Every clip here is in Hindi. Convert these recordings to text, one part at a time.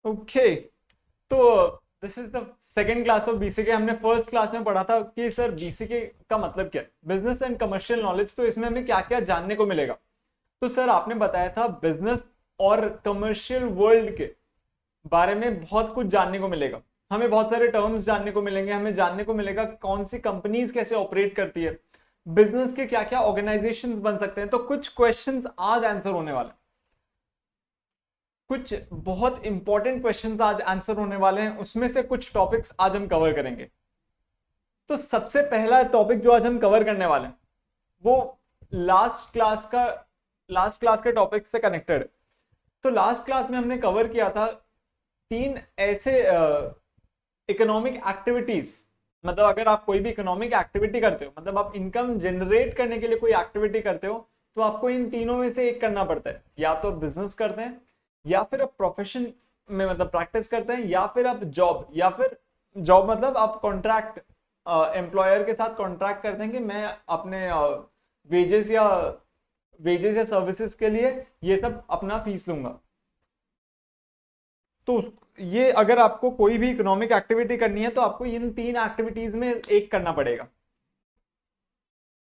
ओके, तो this is the second class of BCK. हमने फर्स्ट क्लास में पढ़ा था कि सर बीसीके का मतलब क्या है, बिजनेस एंड कमर्शियल नॉलेज। तो इसमें हमें क्या क्या जानने को मिलेगा। तो सर आपने बताया था बिजनेस और कमर्शियल वर्ल्ड के बारे में बहुत कुछ जानने को मिलेगा। हमें बहुत सारे टर्म्स जानने को मिलेंगे, हमें जानने को मिलेगा कौन सी कंपनीज कैसे ऑपरेट करती है, बिजनेस के क्या क्या ऑर्गेनाइजेशंस बन सकते हैं। तो कुछ क्वेश्चंस आज आंसर होने वाले हैं, कुछ बहुत इंपॉर्टेंट क्वेश्चंस आज आंसर होने वाले हैं, उसमें से कुछ टॉपिक्स आज हम कवर करेंगे। तो सबसे पहला टॉपिक जो आज हम कवर करने वाले हैं वो लास्ट क्लास का लास्ट क्लास के टॉपिक से कनेक्टेड है। तो लास्ट क्लास में हमने कवर किया था तीन ऐसे इकोनॉमिक एक्टिविटीज, मतलब अगर आप कोई भी इकोनॉमिक एक्टिविटी करते हो, मतलब आप इनकम जनरेट करने के लिए कोई एक्टिविटी करते हो, तो आपको इन तीनों में से एक करना पड़ता है। या तो बिजनेस करते हैं, या फिर आप प्रोफेशन में मतलब प्रैक्टिस करते हैं, या फिर आप जॉब, या फिर जॉब मतलब आप कॉन्ट्रैक्ट एम्प्लॉयर के साथ कॉन्ट्रैक्ट करते हैं कि मैं अपने वेजेस या सर्विसेज के लिए ये सब अपना फीस लूंगा। तो ये अगर आपको कोई भी इकोनॉमिक एक्टिविटी करनी है तो आपको इन तीन एक्टिविटीज में एक करना पड़ेगा।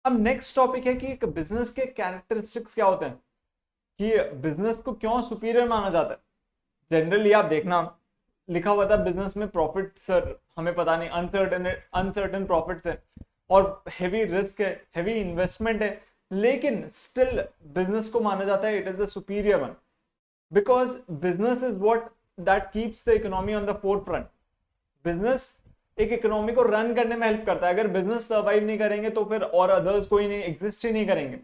अब नेक्स्ट टॉपिक है कि एक बिजनेस के कैरेक्टरिस्टिक्स क्या होते हैं, कि बिजनेस को क्यों सुपीरियर माना जाता है। जनरली आप देखना लिखा हुआ था बिजनेस में प्रॉफिट, सर हमें पता नहीं, अनसर्टन प्रॉफिट्स है और हेवी रिस्क है, हेवी इन्वेस्टमेंट है, लेकिन स्टिल बिजनेस को माना जाता है it is the superior one, because business is what that keeps the economy on the four front. Business एक इकोनॉमी को रन करने में हेल्प करता है। अगर बिजनेस सर्वाइव नहीं करेंगे तो फिर और अदर्स कोई नहीं एग्जिस्ट ही नहीं करेंगे।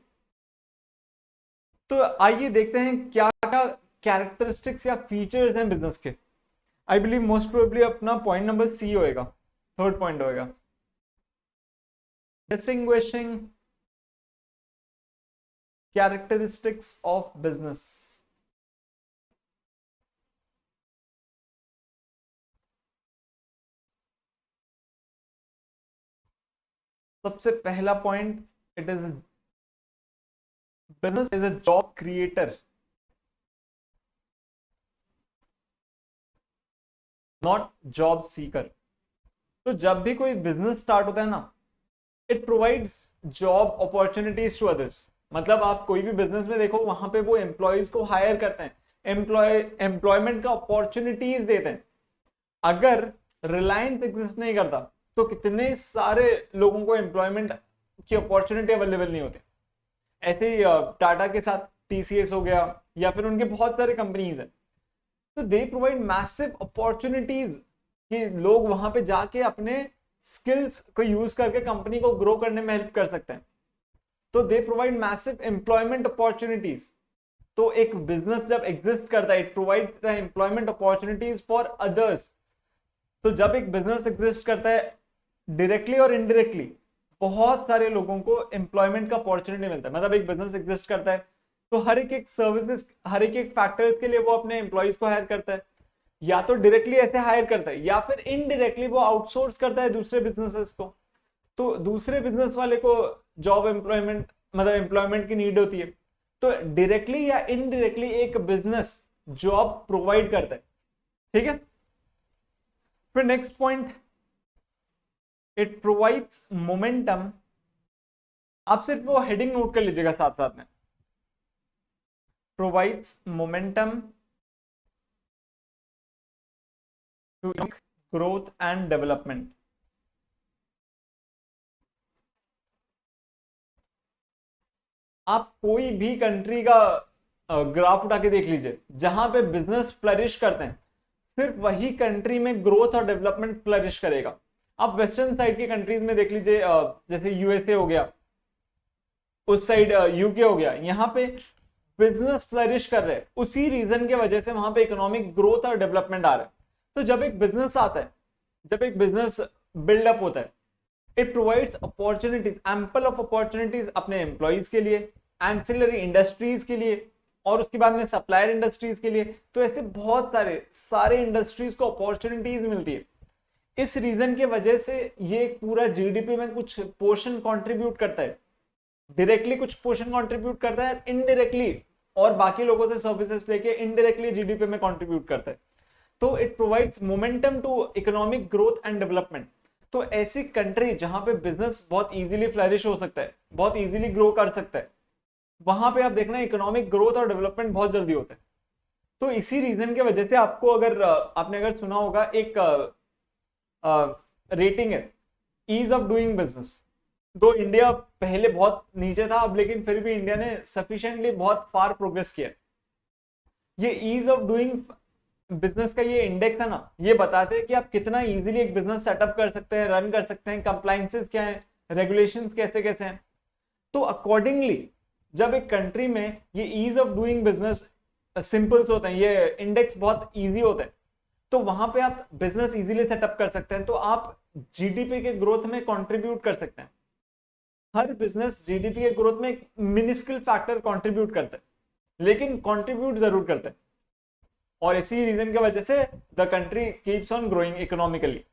तो आइए देखते हैं क्या क्या कैरेक्टरिस्टिक्स या फीचर्स हैं बिजनेस के। आई बिलीव मोस्ट प्रोबेबली अपना पॉइंट नंबर सी होएगा, थर्ड पॉइंट होएगा, डिस्टिंग्विशिंग कैरेक्टरिस्टिक्स ऑफ बिजनेस। सबसे पहला point, it is business is a job creator, not job seeker. तो जब भी कोई बिजनेस स्टार्ट होता है ना, it provides job opportunities to others. मतलब आप कोई भी बिजनेस में देखो, वहां पे वो एम्प्लॉयज को हायर करते हैं, एम्प्लॉयमेंट का अपॉर्चुनिटीज देते हैं। अगर रिलायंस एग्जिस्ट नहीं करता तो कितने सारे लोगों को एम्प्लॉयमेंट की अपॉर्चुनिटी अवेलेबल नहीं होती। ऐसे ही टाटा के साथ टीसीएस हो गया, या फिर उनके बहुत सारे कंपनीज हैं। तो दे प्रोवाइड मैसिव अपॉर्चुनिटीज कि लोग वहां पे जाके अपने स्किल्स को यूज करके कंपनी को ग्रो करने में हेल्प कर सकते हैं। तो they provide massive employment opportunities. तो एक बिजनेस जब एग्जिस्ट करता है, it provides the employment opportunities for others. तो जब एक बिजनेस एग्जिस्ट करता है, डायरेक्टली और इनडायरेक्टली बहुत सारे लोगों को एम्प्लॉयमेंट का अपॉर्चुनिटी मिलता है। मतलब एक बिजनेस एग्जिस्ट करता है तो हर एक सर्विसेज, हर एक फैक्टर्स के लिए वो अपने एम्प्लॉयज को हायर करता है। या तो डायरेक्टली ऐसे हायर करता है, या फिर इनडायरेक्टली वो आउटसोर्स करता है दूसरे बिजनेसेस को। तो दूसरे बिजनेस वाले को जॉब एम्प्लॉयमेंट मतलब एम्प्लॉयमेंट की नीड होती है। तो डायरेक्टली या इनडायरेक्टली एक बिजनेस जॉब प्रोवाइड करता है। ठीक है, फिर next point, it provides momentum. आप सिर्फ वो हेडिंग नोट कर लीजिएगा साथ साथ में, provides momentum to growth and development. आप कोई भी कंट्री का ग्राफ उठा के देख लीजिए, जहां पे बिजनेस फ्लरिश करते हैं सिर्फ वही कंट्री में ग्रोथ और डेवलपमेंट फ्लरिश करेगा। आप वेस्टर्न साइड की कंट्रीज में देख लीजिए, जैसे यूएसए हो गया, उस साइड यूके हो गया, यहाँ पे बिजनेस फ्लरिश कर रहे हैं उसी रीजन के वजह से वहां पे इकोनॉमिक ग्रोथ और डेवलपमेंट आ रहा है। तो जब एक बिजनेस आता है, जब एक बिजनेस बिल्डअप होता है, it provides opportunities, ample of opportunities अपने एम्प्लॉयज के लिए, एंसिलरी इंडस्ट्रीज के लिए, और उसके बाद में सप्लायर इंडस्ट्रीज के लिए। तो ऐसे बहुत सारे इंडस्ट्रीज को अपॉर्चुनिटीज मिलती है। इस रीजन के वजह से ये पूरा जीडीपी में कुछ पोर्शन कंट्रीब्यूट करता है, डायरेक्टली कुछ पोर्शन कंट्रीब्यूट करता है, इनडायरेक्टली और बाकी लोगों से सर्विसेज लेके इनडायरेक्टली जीडीपी में कंट्रीब्यूट करता है। तो it provides momentum to economic growth and development. तो ऐसी कंट्री जहां पे बिजनेस बहुत इजीली फ्लरिश हो सकता है, बहुत इजीली ग्रो कर सकता है, वहां पे आप देखना इकोनॉमिक ग्रोथ और डेवलपमेंट बहुत जल्दी होता है। तो इसी रीजन की वजह से आपको अगर आपने अगर सुना होगा एक रेटिंग है ईज ऑफ डूइंग बिजनेस। तो इंडिया पहले बहुत नीचे था अब, लेकिन फिर भी इंडिया ने सफिशिएंटली बहुत फार प्रोग्रेस किया। ये ईज ऑफ डूइंग बिजनेस का ये इंडेक्स है ना, ये बताते हैं कि आप कितना इजीली एक बिजनेस सेटअप कर सकते हैं, रन कर सकते हैं, कंप्लायंसेस क्या है, रेगुलेशंस कैसे कैसे हैं। तो अकॉर्डिंगली जब एक कंट्री में ये ease of doing business simples होते हैं, ये इंडेक्स बहुत इजी होता है, तो वहां पे आप बिजनेस इजीली सेटअप कर सकते हैं, तो आप जीडीपी के ग्रोथ में कंट्रीब्यूट कर सकते हैं। हर बिजनेस जीडीपी के ग्रोथ में एक मिनिस्किल फैक्टर कंट्रीब्यूट करता है, लेकिन कंट्रीब्यूट जरूर करता है, और इसी रीजन की वजह से the country keeps on growing economically.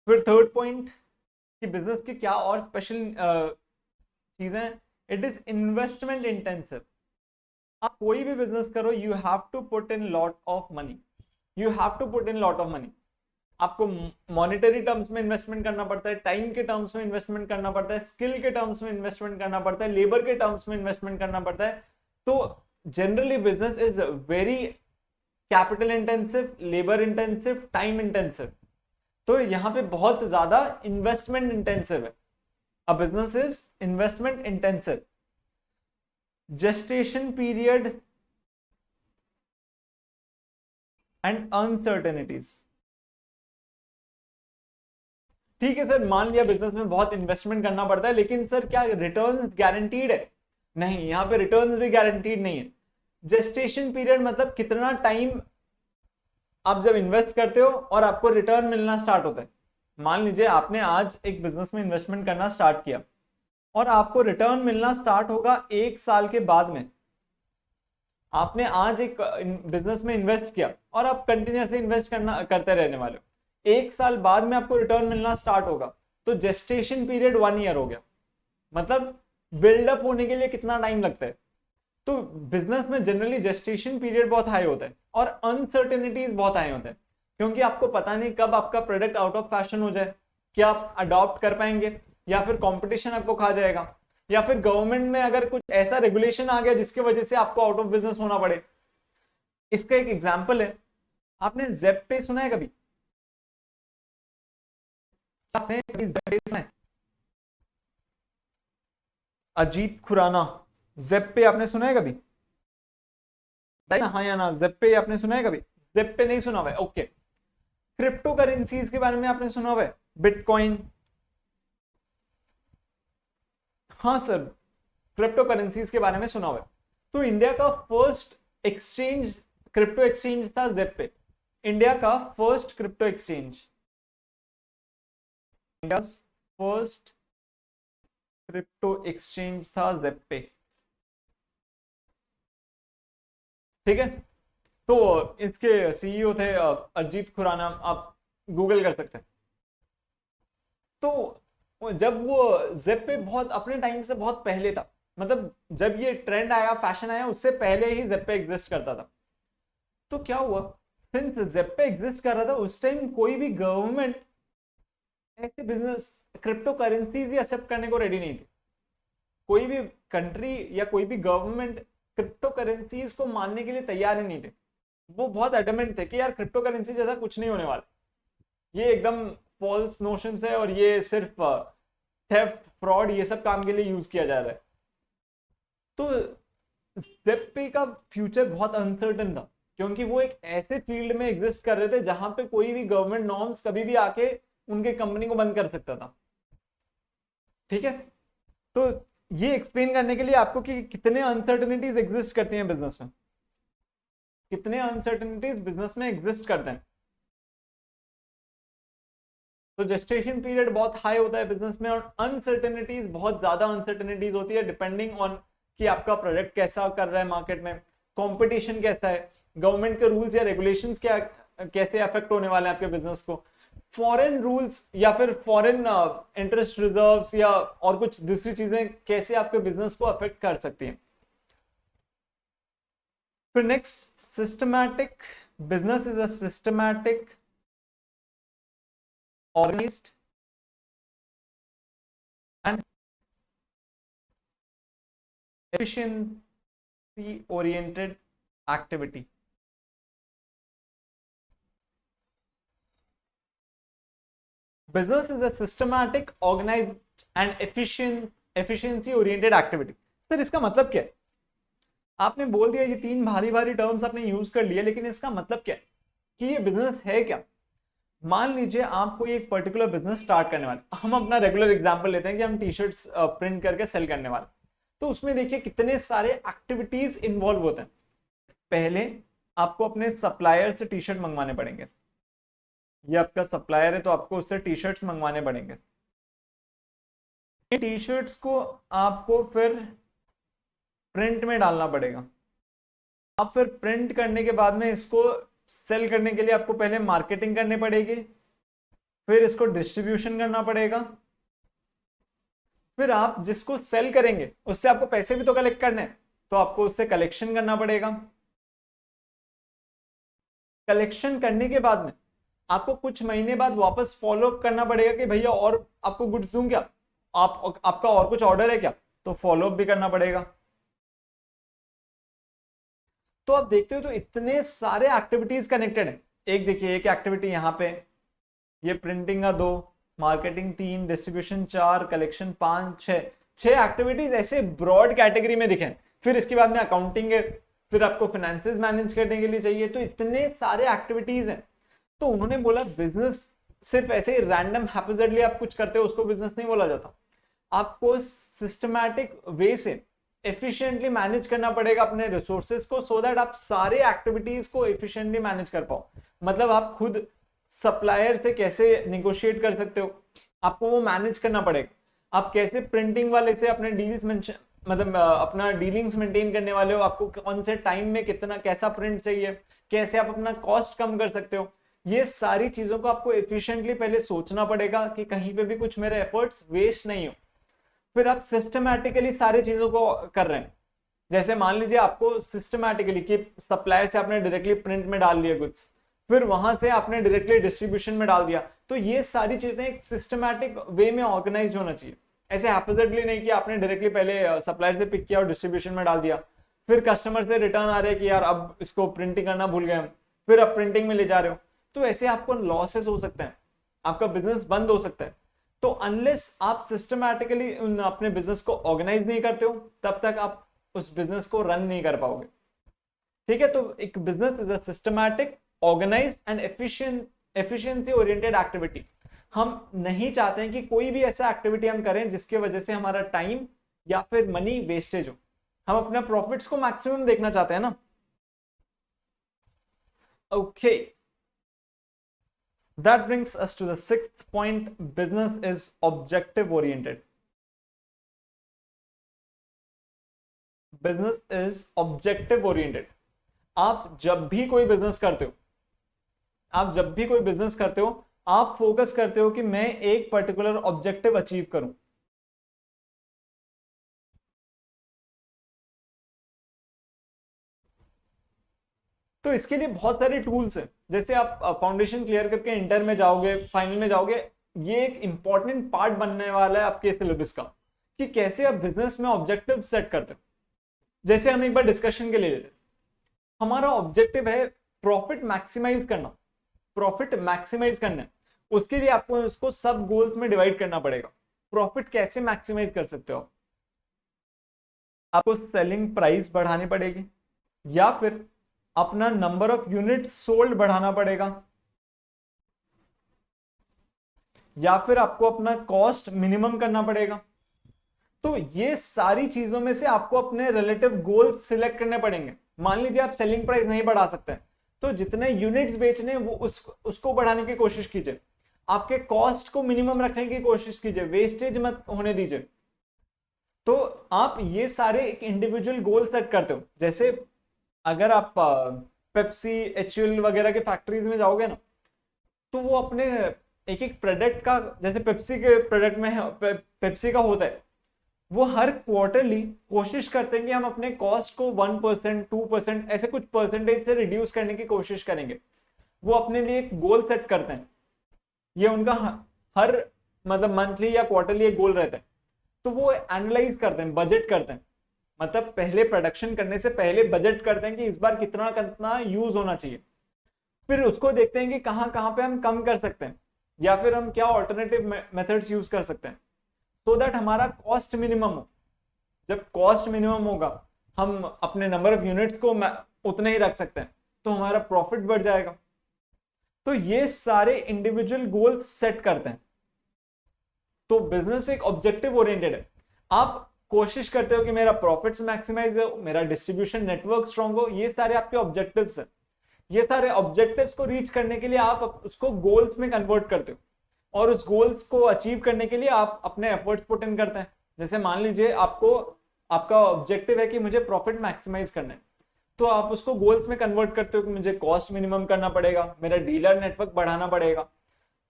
फिर थर्ड पॉइंट कि बिजनेस के क्या और स्पेशल चीजें, इट इज इन्वेस्टमेंट इंटेंसिव। आप कोई भी बिजनेस करो, you have to put in lot of money, you have to put in lot of money. आपको मॉनेटरी टर्म्स में इन्वेस्टमेंट करना पड़ता है, टाइम के टर्म्स में इन्वेस्टमेंट करना पड़ता है, स्किल के टर्म्स में इन्वेस्टमेंट करना पड़ता है, लेबर के टर्म्स में इन्वेस्टमेंट करना पड़ता है। तो generally business is very capital intensive, labour intensive, time intensive. तो यहाँ पे बहुत ज्यादा इन्वेस्टमेंट इंटेंसिव है। A business is investment intensive. gestation period and uncertainties। ठीक है सर, मान लिया बिजनेस में बहुत इन्वेस्टमेंट करना पड़ता है, लेकिन सर क्या रिटर्न गारंटीड है? नहीं, यहाँ पे रिटर्न भी गारंटीड नहीं है। जेस्टेशन पीरियड मतलब कितना टाइम आप जब इन्वेस्ट करते हो और आपको रिटर्न मिलना स्टार्ट होता है। मान लीजिए आपने आज एक बिजनेस में इन्वेस्टमेंट करना स्टार्ट किया और आपको रिटर्न मिलना स्टार्ट होगा 1 साल के बाद में। आपने आज एक बिजनेस में इन्वेस्ट किया और आप कंटिन्यूसली इन्वेस्ट करते रहने वाले हो, 1 साल बाद में आपको रिटर्न मिलना स्टार्ट होगा। तो जेस्टेशन पीरियड 1 ईयर हो गया। मतलब बिल्डअप होने के लिए कितना टाइम लगता है। तो बिजनेस में जनरली जेस्टेशन पीरियड बहुत हाई होता है और अनसर्टेनिटीज बहुत हाई होते हैं, क्योंकि आपको पता नहीं कब आपका प्रोडक्ट आउट ऑफ फैशन हो जाए, क्या आप अडॉप्ट कर पाएंगे, या फिर कंपटीशन आपको खा जाएगा, या फिर गवर्नमेंट में अगर कुछ ऐसा रेगुलेशन आ गया जिसकी वजह से आपको आउट ऑफ बिजनेस होना पड़े। इसका एक एग्जांपल है, आपने ज़ेप्टो सुना है कभी? आपने कभी ज़ेप्टो सुना है? अजीत खुराना, ज़ेप्टो आपने सुना है कभी? हाँ या ना? ज़ेप्टो आपने सुना है कभी? ज़ेप्टो नहीं सुना हुआ है, ओके। क्रिप्टो करेंसीज के बारे में आपने सुना हुआ है? बिटकॉइन, हाँ सर, क्रिप्टो करेंसीज के बारे में सुना हुआ है। तो इंडिया का फर्स्ट एक्सचेंज, क्रिप्टो एक्सचेंज था ज़ेप्टो। इंडिया का first crypto exchange, India first crypto exchange था ज़ेप्टो। ठीक है, तो इसके सीईओ थे अजीत खुराना, आप गूगल कर सकते हैं। तो जब वो ज़ेप्टो बहुत अपने टाइम से बहुत पहले था, मतलब जब ये ट्रेंड आया, फैशन आया, उससे पहले ही ज़ेप्टो एग्जिस्ट करता था। तो क्या हुआ, सिंस ज़ेप्टो एग्जिस्ट कर रहा था उस टाइम कोई भी गवर्नमेंट ऐसे बिजनेस क्रिप्टो करेंसीज ही एक्सेप्ट करने को रेडी नहीं थी। कोई भी कंट्री या कोई भी गवर्नमेंट क्रिप्टो करेंसीज को मानने के लिए तैयार ही नहीं थे। वो बहुत एडमेंट थे कि यार क्रिप्टो करेंसी जैसा कुछ नहीं होने वाला, ये एकदम फॉल्स नोशंस है और ये सिर्फ थेफ्ट, फ्रॉड, ये सब काम के लिए यूज किया जा रहा है। तो ज़ेप्टो का फ्यूचर बहुत अनसर्टन था, क्योंकि वो एक ऐसे फील्ड में एग्जिस्ट कर रहे थे जहां पे कोई भी गवर्नमेंट नॉर्म्स कभी भी आके उनके कंपनी को बंद कर सकता था। ठीक है, तो ये एक्सप्लेन करने के लिए आपको कि कितने अनसर्टेनिटीज एग्जिस्ट करती हैं बिजनेस में, कितने अनसर्टेनिटीज बिजनेस में एग्जिस्ट करते हैं। तो जेस्टेशन पीरियड बहुत हाई होता है बिजनेस में, और अनसर्टेनिटीज बहुत ज्यादा अनसर्टेनिटीज होती है, डिपेंडिंग ऑन कि आपका प्रोडक्ट कैसा कर रहा है मार्केट में, कंपटीशन कैसा है, गवर्नमेंट के रूल्स या रेगुलेशंस क्या कैसे अफेक्ट होने वाले हैं आपके बिजनेस को, फॉरेन रूल्स या फिर फॉरेन इंटरेस्ट रिजर्व्स या और कुछ दूसरी चीजें कैसे आपके बिजनेस को अफेक्ट कर सकती हैं। फिर next, systematic business is a systematic organized and efficiency oriented activity. Business is a systematic organized and efficiency oriented activity. Sir इसका मतलब क्या है? आपने बोल दिया, ये तीन भारी भारी टर्म्स आपने यूज कर लिए, लेकिन इसका मतलब क्या है कि ये बिजनेस है क्या? मान लीजिए आप कोई एक पर्टिकुलर बिजनेस स्टार्ट करने वाले, हम अपना रेगुलर एग्जांपल लेते हैं कि हम टी शर्ट्स प्रिंट करके सेल करने वाले, तो उसमें देखिए कितने सारे एक्टिविटीज इन्वॉल्व होते हैं। पहले आपको अपने सप्लायर से टी शर्ट मंगवाने पड़ेंगे, ये आपका सप्लायर है तो आपको उससे टी शर्ट्स मंगवाने पड़ेंगे। टी शर्ट्स को आपको फिर प्रिंट में डालना पड़ेगा। अब फिर प्रिंट करने के बाद में इसको सेल करने के लिए आपको पहले मार्केटिंग करनी पड़ेगी, फिर इसको डिस्ट्रीब्यूशन करना पड़ेगा, फिर आप जिसको सेल करेंगे उससे आपको पैसे भी तो कलेक्ट करने हैं, तो आपको उससे कलेक्शन करना पड़ेगा। कलेक्शन करने के बाद में आपको कुछ महीने बाद वापस फॉलो अप करना पड़ेगा कि भैया और आपको गुड्स दूं क्या, आपका और कुछ ऑर्डर है क्या, तो फॉलो अप भी करना पड़ेगा। तो आप देखते हो तो इतने सारे एक्टिविटीज कनेक्टेड है। एक देखिए, एक एक्टिविटी यहाँ पे, ये प्रिंटिंग का 2, मार्केटिंग 3, डिस्ट्रीब्यूशन 4, कलेक्शन 5, 6 एक्टिविटीज ऐसे ब्रॉड कैटेगरी में दिखे। फिर इसके बाद में अकाउंटिंग है, फिर आपको फाइनेंसेस मैनेज करने के लिए चाहिए, तो इतने सारे एक्टिविटीज हैं। तो उन्होंने बोला बिजनेस सिर्फ ऐसे रैंडम हैप्पीजेडली आप कुछ करते हो उसको बिजनेस नहीं बोला जाता। आपको सिस्टमैटिक वे से एफिशिएंटली मैनेज करना पड़ेगा अपने रिसोर्सेज को, सो दैट आप सारे एक्टिविटीज को एफिशिएंटली मैनेज कर पाओ। मतलब आप खुद सप्लायर से कैसे निगोशिएट कर सकते हो, आपको वो मैनेज करना पड़ेगा। आप कैसे प्रिंटिंग वाले से अपने डील्स मतलब अपना डीलिंग्स मेंटेन करने वाले हो, आपको कौन से टाइम में कितना कैसा प्रिंट चाहिए, कैसे आप अपना कॉस्ट कम कर सकते हो, ये सारी चीजों को आपको एफिशिएंटली पहले सोचना पड़ेगा कि कहीं पे भी कुछ मेरे एफर्ट्स वेस्ट नहीं हो। फिर आप सिस्टमैटिकली सारी चीजों को कर रहे हैं। जैसे मान लीजिए आपको सिस्टमैटिकली कि सप्लायर से आपने डायरेक्टली प्रिंट में डाल दिया गुड्स, फिर वहां से आपने डायरेक्टली डिस्ट्रीब्यूशन में डाल दिया, तो ये सारी चीजें एक सिस्टमैटिक वे में ऑर्गेनाइज होना चाहिए। ऐसे हैप्पीजेडली नहीं कि आपने डायरेक्टली पहले सप्लायर से पिक किया और डिस्ट्रीब्यूशन में डाल दिया, फिर कस्टमर से रिटर्न आ रहे हैं कि यार अब इसको प्रिंटिंग करना भूल गए हम, फिर आप प्रिंटिंग में ले जा रहे हो, तो ऐसे आपको लॉसेस हो सकते हैं, आपका बिजनेस बंद हो सकता है। तो अनलेस आप सिस्टमैटिकली अपने बिजनेस को ऑर्गेनाइज नहीं करते हो, तब तक आप उस बिजनेस को रन नहीं कर पाओगे। ठीक है, तो एक business is a systematic organized and efficiency oriented activity. हम नहीं चाहते हैं कि कोई भी ऐसा एक्टिविटी हम करें जिसकी वजह से हमारा टाइम या फिर मनी वेस्टेज हो। हम अपने प्रॉफिट्स को मैक्सिमम देखना चाहते हैं ना। Okay, that brings us to the sixth point. Business is objective oriented. Business is objective oriented. आप जब भी कोई बिजनेस करते हो, आप फोकस करते हो कि मैं एक पर्टिकुलर ऑब्जेक्टिव अचीव करूं। तो इसके लिए बहुत सारे टूल्स हैं। जैसे आप फाउंडेशन क्लियर करके इंटर में जाओगे, फाइनल में जाओगे, ये एक इंपॉर्टेंट पार्ट बनने वाला है आपके सिलेबस का कि कैसे आप बिजनेस में ऑब्जेक्टिव सेट करते हो। जैसे हम एक बार डिस्कशन के लिए लेते हैं, हमारा ऑब्जेक्टिव है प्रॉफिट मैक्सिमाइज करना है। उसके लिए आपको उसको सब गोल्स में डिवाइड करना पड़ेगा। प्रॉफिट कैसे मैक्सिमाइज कर सकते हो? आपको सेलिंग प्राइस बढ़ानी पड़ेगी, या फिर अपना नंबर ऑफ यूनिट सोल्ड बढ़ाना पड़ेगा, या फिर आपको अपना कॉस्ट मिनिमम करना पड़ेगा। तो ये सारी चीजों में से आपको अपने रिलेटिव गोल सिलेक्ट करने पड़ेंगे। मान लीजिए आप सेलिंग प्राइस नहीं बढ़ा सकते, तो जितने यूनिट्स बेचने वो उसको बढ़ाने की कोशिश कीजिए। आपके कॉस्ट को मिनिमम रखने की कोशिश कीजिए, वेस्टेज मत होने दीजिए। तो आप ये सारे एक इंडिविजुअल गोल सेट करते हो। जैसे अगर आप पेप्सी, एचयूएल वगैरह के फैक्ट्रीज में जाओगे ना, तो वो अपने एक एक प्रोडक्ट का, जैसे पेप्सी के प्रोडक्ट में पेप्सी का होता है, वो हर क्वार्टरली कोशिश करते हैं कि हम अपने कॉस्ट को 1% 2% ऐसे कुछ परसेंटेज से रिड्यूस करने की कोशिश करेंगे। वो अपने लिए एक गोल सेट करते हैं, ये उनका हर मतलब मंथली या क्वार्टरली एक गोल रहता है। तो वो एनालाइज करते हैं, बजट करते हैं, मतलब पहले प्रोडक्शन करने से पहले बजट करते हैं कि इस बार कितना कितना यूज होना चाहिए। फिर उसको देखते हैं कि कहाँ कहाँ पे हम कम कर सकते हैं या फिर हम क्या ऑल्टरनेटिव मेथड्स यूज कर सकते हैं, सो दैट हमारा कॉस्ट मिनिमम हो। जब कॉस्ट मिनिमम होगा, हम अपने नंबर ऑफ यूनिट्स को उतने ही रख सकते हैं, तो हमारा प्रॉफिट बढ़ जाएगा। तो ये सारे इंडिविजुअल गोल्स सेट करते हैं। तो बिजनेस एक ऑब्जेक्टिव ओरिएंटेड है। आप कोशिश करते हो कि मेरा प्रॉफिट्स मैक्सिमाइज हो, मेरा डिस्ट्रीब्यूशन नेटवर्क स्ट्रांग हो, ये सारे आपके ऑब्जेक्टिव्स हैं। ये सारे ऑब्जेक्टिव्स को रीच करने के लिए आप उसको गोल्स में कन्वर्ट करते हो, और उस गोल्स को अचीव करने के लिए आप अपने एफर्ट्स पुट इन करते हैं। जैसे मान लीजिए आपको, आपका ऑब्जेक्टिव है कि मुझे प्रॉफिट मैक्सिमाइज करना है, तो आप उसको गोल्स में कन्वर्ट करते हो कि मुझे कॉस्ट मिनिमम करना पड़ेगा, मेरा डीलर नेटवर्क बढ़ाना पड़ेगा।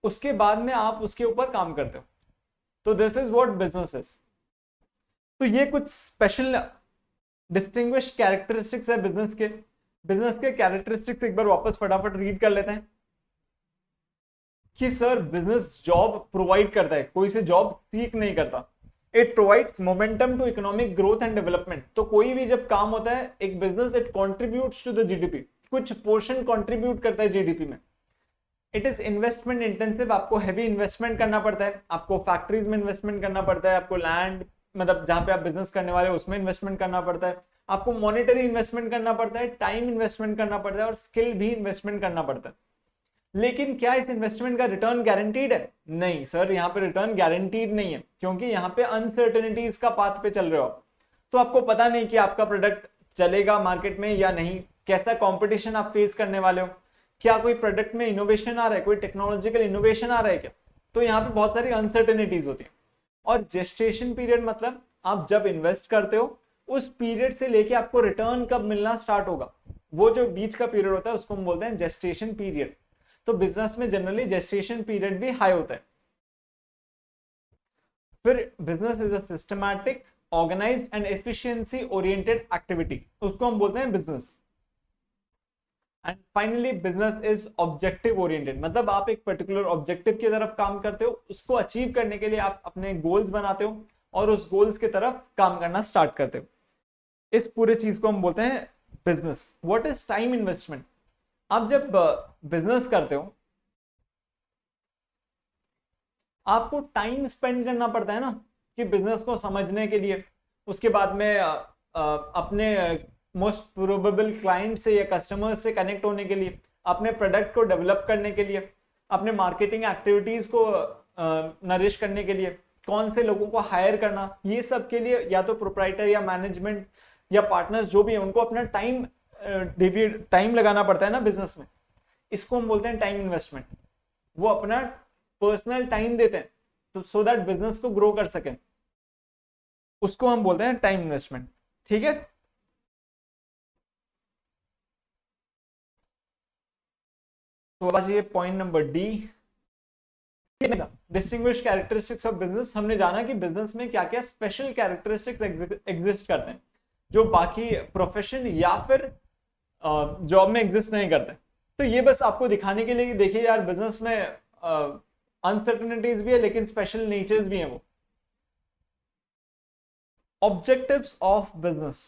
उसके बाद में आप उसके ऊपर काम करते हो। तो this is what business is. तो ये कुछ स्पेशल डिस्टिंग्विश कैरेक्टरिस्टिक्स है बिजनेस के। बिजनेस के कैरेक्टरिस्टिक्स एक बार वापस फटाफट रीड कर लेते हैं कि सर बिजनेस जॉब प्रोवाइड करता है, कोई से जॉब सीख नहीं करता। It provides momentum to economic growth and development. तो कोई भी जब काम होता है एक business, it contributes to the GDP, कुछ पोर्शन कॉन्ट्रीब्यूट करता है जीडीपी में। इट इज इन्वेस्टमेंट इंटेंसिव, आपको हैवी इन्वेस्टमेंट करना पड़ता है, आपको फैक्ट्रीज में इन्वेस्टमेंट करना पड़ता है, आपको लैंड मतलब जहां पे आप बिजनेस करने वाले हो उसमें इन्वेस्टमेंट करना पड़ता है, आपको मॉनेटरी इन्वेस्टमेंट करना पड़ता है, टाइम इन्वेस्टमेंट करना पड़ता है, और स्किल भी इन्वेस्टमेंट करना पड़ता है। लेकिन क्या इस इन्वेस्टमेंट का रिटर्न गारंटीड है? नहीं सर, यहाँ पे रिटर्न गारंटीड नहीं है, क्योंकि यहाँ पे अनसर्टेनिटीज का पाथ पे चल रहे हो आप। तो आपको पता नहीं कि आपका प्रोडक्ट चलेगा मार्केट में या नहीं, कैसा कंपटीशन आप फेस करने वाले हो, क्या कोई प्रोडक्ट में इनोवेशन आ रहा है, कोई टेक्नोलॉजिकल इनोवेशन आ रहा है क्या। तो यहाँ पे बहुत सारी अनसर्टेनिटीज होती है। और जेस्टेशन पीरियड मतलब आप जब इन्वेस्ट करते हो उस पीरियड से लेके आपको रिटर्न कब मिलना स्टार्ट होगा, वो जो बीच का पीरियड होता है उसको हम बोलते हैं जेस्टेशन पीरियड। तो बिजनेस में जनरली जेस्टेशन पीरियड भी हाई होता है। फिर business is a systematic, organized and efficiency oriented activity, उसको हम बोलते हैं business. And finally business is objective oriented, मतलब आप एक पर्टिकुलर ऑब्जेक्टिव की तरफ काम करते हो, उसको अचीव करने के लिए आप अपने गोल्स बनाते हो और उस गोल्स की तरफ काम करना स्टार्ट करते हो। इस पूरे चीज को हम बोलते हैं business. What is time investment? आप जब बिजनेस करते हो आपको टाइम स्पेंड करना पड़ता है ना, कि बिजनेस को समझने के लिए, उसके बाद में अपने मोस्ट प्रोबेबल क्लाइंट से या कस्टमर से कनेक्ट होने के लिए, अपने प्रोडक्ट को डेवलप करने के लिए, अपने मार्केटिंग एक्टिविटीज को नरिश करने के लिए, कौन से लोगों को हायर करना, ये सब के लिए या तो प्रोप्राइटर या मैनेजमेंट या पार्टनर्स जो भी है उनको अपना टाइम लगाना पड़ता है ना बिजनेस में। इसको हम बोलते हैं टाइम इन्वेस्टमेंट। वो अपना पर्सनल टाइम देते हैं तो सो दैट बिजनेस को ग्रो कर सकें, उसको हम बोलते हैं टाइम इन्वेस्टमेंट। ठीक है। तो आज ये point number D, distinguish characteristics of business. हमने जाना कि बिजनेस में क्या क्या स्पेशल कैरेक्टरिस्टिक्स एग्जिस्ट करते हैं जो बाकी प्रोफेशन या फिर जॉब में एग्जिस्ट नहीं करते। तो ये बस आपको दिखाने के लिए, देखिए यार बिजनेस में अनसर्टेनिटीज भी है लेकिन स्पेशल नेचर्स भी हैं। वो ऑब्जेक्टिव्स ऑफ बिजनेस,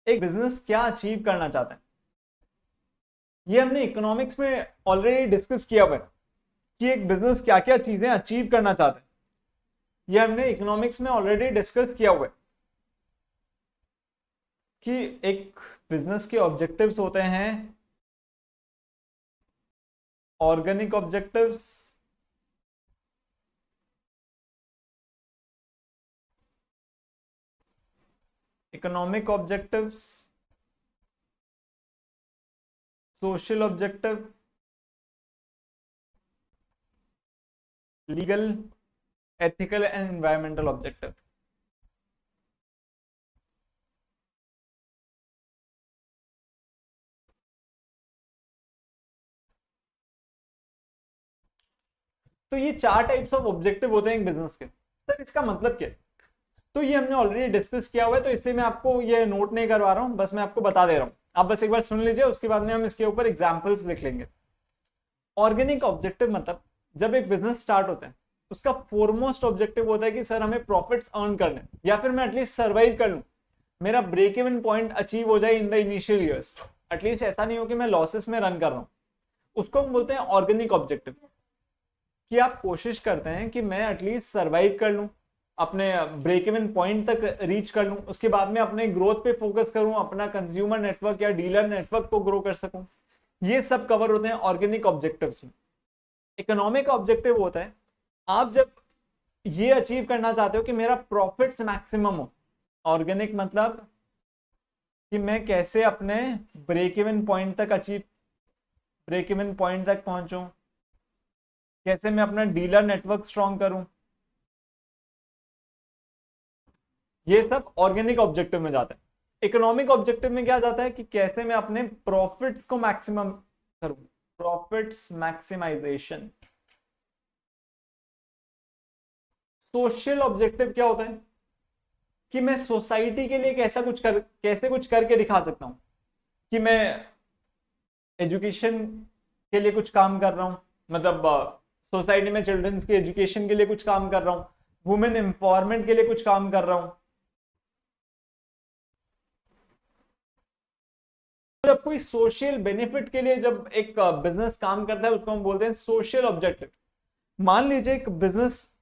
एक बिजनेस क्या अचीव करना चाहता है, ये हमने इकोनॉमिक्स में ऑलरेडी डिस्कस किया हुआ है कि एक बिजनेस क्या क्या चीजें अचीव करना चाहता है। ये हमने इकोनॉमिक्स में ऑलरेडी डिस्कस किया हुआ है कि एक बिजनेस के ऑब्जेक्टिव्स होते हैं organic objectives, economic objectives, social objective, legal, ethical and environmental objective. तो ये 4 टाइप्स ऑफ ऑब्जेक्टिव होते हैं एक बिजनेस के। सर इसका मतलब क्या है? तो ये हमने ऑलरेडी डिस्कस किया हुआ है, तो इसलिए मैं आपको ये नोट नहीं करवा रहा हूँ, बस मैं आपको बता दे रहा हूँ। आप बस एक बार सुन लीजिए, उसके बाद में हम इसके ऊपर एग्जाम्पल्स लिख लेंगे। ऑर्गेनिक ऑब्जेक्टिव मतलब जब एक बिजनेस स्टार्ट होता है, उसका फोरमोस्ट ऑब्जेक्टिव होता है कि सर हमें प्रॉफिट्स अर्न करने, या फिर मैं एटलीस्ट सर्वाइव कर लूं, मेरा ब्रेक इवन पॉइंट अचीव हो जाए in the initial years. At least ऐसा नहीं हो कि मैं लॉसेस में रन कर रहा हूं। उसको हम बोलते हैं ऑर्गेनिक ऑब्जेक्टिव। कि आप कोशिश करते हैं कि मैं एटलीस्ट सर्वाइव कर लूं, अपने ब्रेक इवन पॉइंट तक रीच कर लूं, उसके बाद में अपने ग्रोथ पे फोकस करूं, अपना कंज्यूमर नेटवर्क या डीलर नेटवर्क को ग्रो कर सकूं। ये सब कवर होते हैं ऑर्गेनिक ऑब्जेक्टिव्स में। इकोनॉमिक ऑब्जेक्टिव होता है आप जब ये अचीव करना चाहते हो कि मेरा प्रॉफिट्स मैक्सिमम हो। ऑर्गेनिक मतलब कि मैं कैसे अपने ब्रेक इवन पॉइंट तक ब्रेक इवन पॉइंट तक पहुंचूं, कैसे मैं अपना डीलर नेटवर्क स्ट्रॉन्ग करूं। ये सब ऑर्गेनिक ऑब्जेक्टिव में जाता है। इकोनॉमिक ऑब्जेक्टिव में क्या जाता है कि कैसे मैं अपने प्रॉफिट्स को मैक्सिमम करूं, प्रॉफिट्स मैक्सिमाइजेशन। सोशल ऑब्जेक्टिव क्या होता है कि मैं सोसाइटी के लिए कैसे कुछ करके दिखा सकता हूं, कि मैं एजुकेशन के लिए कुछ काम कर रहा हूं, मतलब सोसाइटी में चिल्ड्रंस की एजुकेशन के लिए कुछ काम कर रहा हूं, वुमेन एम्पावरमेंट के लिए कुछ काम कर रहा हूं। जब कोई सोशल बेनिफिट के लिए जब एक बिजनेस काम करता है, उसको हम बोलते हैं सोशल ऑब्जेक्टिव। मान लीजिए एक बिजनेस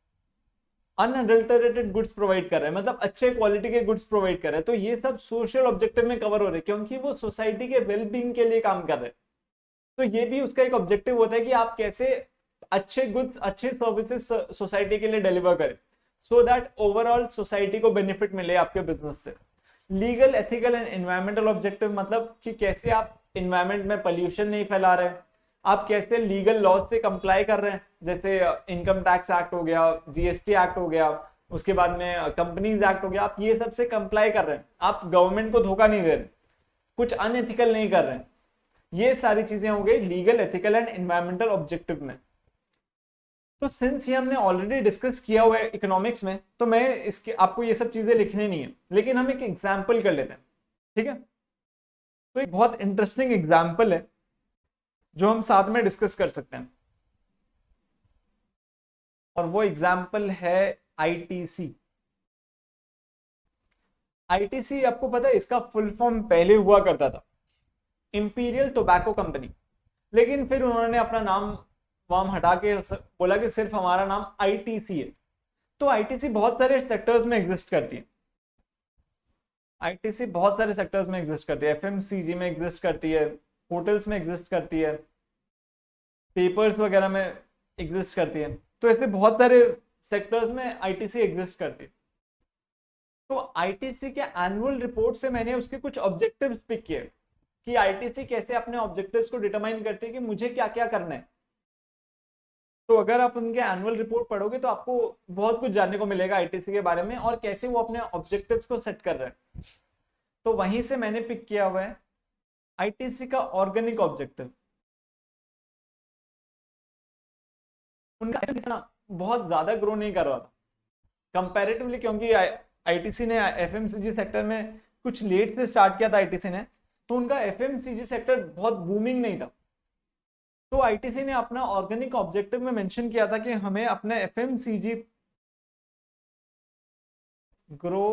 अनअडल्टरेटेड गुड्स प्रोवाइड कर रहा है, मतलब अच्छे क्वालिटी के गुड्स प्रोवाइड कर रहा है, तो ये सब सोशल ऑब्जेक्टिव में कवर हो रहे हैं, क्योंकि वो सोसाइटी के वेलबींग के लिए काम कर रहे हैं। तो ये भी उसका एक ऑब्जेक्टिव होता है कि आप कैसे अच्छे गुड्स, अच्छे सर्विसेज सोसाइटी के लिए डिलीवर करें, सो दैट ओवरऑल सोसाइटी को बेनिफिट मिले आपके बिजनेस से। Legal, ethical and environmental objective मतलब कि कैसे आप इन्वायरमेंट में पोल्यूशन नहीं फैला रहे हैं, आप कैसे लीगल लॉज से कंप्लाई कर रहे हैं, जैसे इनकम टैक्स एक्ट हो गया, जीएसटी एक्ट हो गया, उसके बाद में कंपनीज एक्ट हो गया, आप ये सब से कंप्लाई कर रहे हैं, आप गवर्नमेंट को धोखा नहीं दे रहे, कुछ अनएथिकल नहीं कर रहे हैं। ये सारी चीजें हो गई legal, ethical and environmental objective में। तो सिंस ये हमने ऑलरेडी डिस्कस किया हुआ है इकोनॉमिक्स में, तो मैं इसके आपको ये सब चीजें लिखनी नहीं है, लेकिन हम एक एग्जाम्पल कर लेते हैं, ठीक है। तो एक बहुत इंटरेस्टिंग एग्जाम्पल है जो हम साथ में डिस्कस कर सकते हैं, और वो एग्जाम्पल है आईटीसी। आईटीसी आपको पता है इसका फुल फॉर्म पहले हुआ करता था इंपीरियल टोबैको कंपनी, लेकिन फिर उन्होंने अपना नाम वाम हटा के बोला कि सिर्फ हमारा नाम आईटीसी है। तो आईटीसी बहुत सारे सेक्टर्स में एग्जिस्ट करती है। आईटीसी बहुत सारे सेक्टर्स में एग्जिस्ट करती है, एफएमसीजी में एग्जिस्ट करती है, होटल्स में एग्जिस्ट करती है, पेपर्स वगैरह में एग्जिस्ट करती है। तो ऐसे बहुत सारे सेक्टर्स में आईटीसी एग्जिस्ट करती है। तो आईटीसी के एनुअल रिपोर्ट से मैंने उसके कुछ ऑब्जेक्टिव्स पिक किए कि आईटीसी कैसे अपने ऑब्जेक्टिव्स को डिटरमाइन करती है कि मुझे क्या क्या करना है। तो अगर आप उनके एनुअल रिपोर्ट पढ़ोगे तो आपको बहुत कुछ जानने को मिलेगा आईटीसी के बारे में और कैसे वो अपने ऑब्जेक्टिव्स को सेट कर रहे हैं। तो वहीं से मैंने पिक किया हुआ है आईटीसी का ऑर्गेनिक ऑब्जेक्टिव। उनका बहुत ज्यादा ग्रो नहीं कर रहा था कंपैरेटिवली, क्योंकि आईटीसी ने एफएमसीजी सेक्टर में कुछ लेट से स्टार्ट किया था आईटीसी ने, तो उनका एफएमसीजी सेक्टर बहुत बूमिंग नहीं था। तो आईटीसी ने अपना ऑर्गेनिक ऑब्जेक्टिव में मेंशन किया था कि हमें अपने एफएमसीजी ग्रो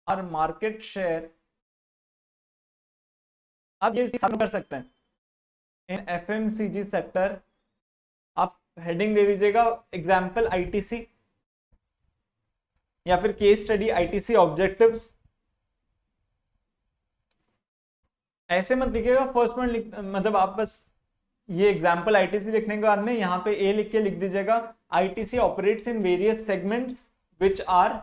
और मार्केट शेयर। आप ये कर सकते हैं इन एफएमसीजी सेक्टर, आप हेडिंग दे दीजिएगा एग्जाम्पल आईटीसी या फिर केस स्टडी आईटीसी ऑब्जेक्टिव्स। ऐसे मत लिखिएगा फर्स्ट पॉइंट, मतलब आप बस ये एग्जाम्पल आईटीसी लिखने के बाद में यहाँ पे ए लिख के लिख दीजिएगा ITC operates in various segments which are,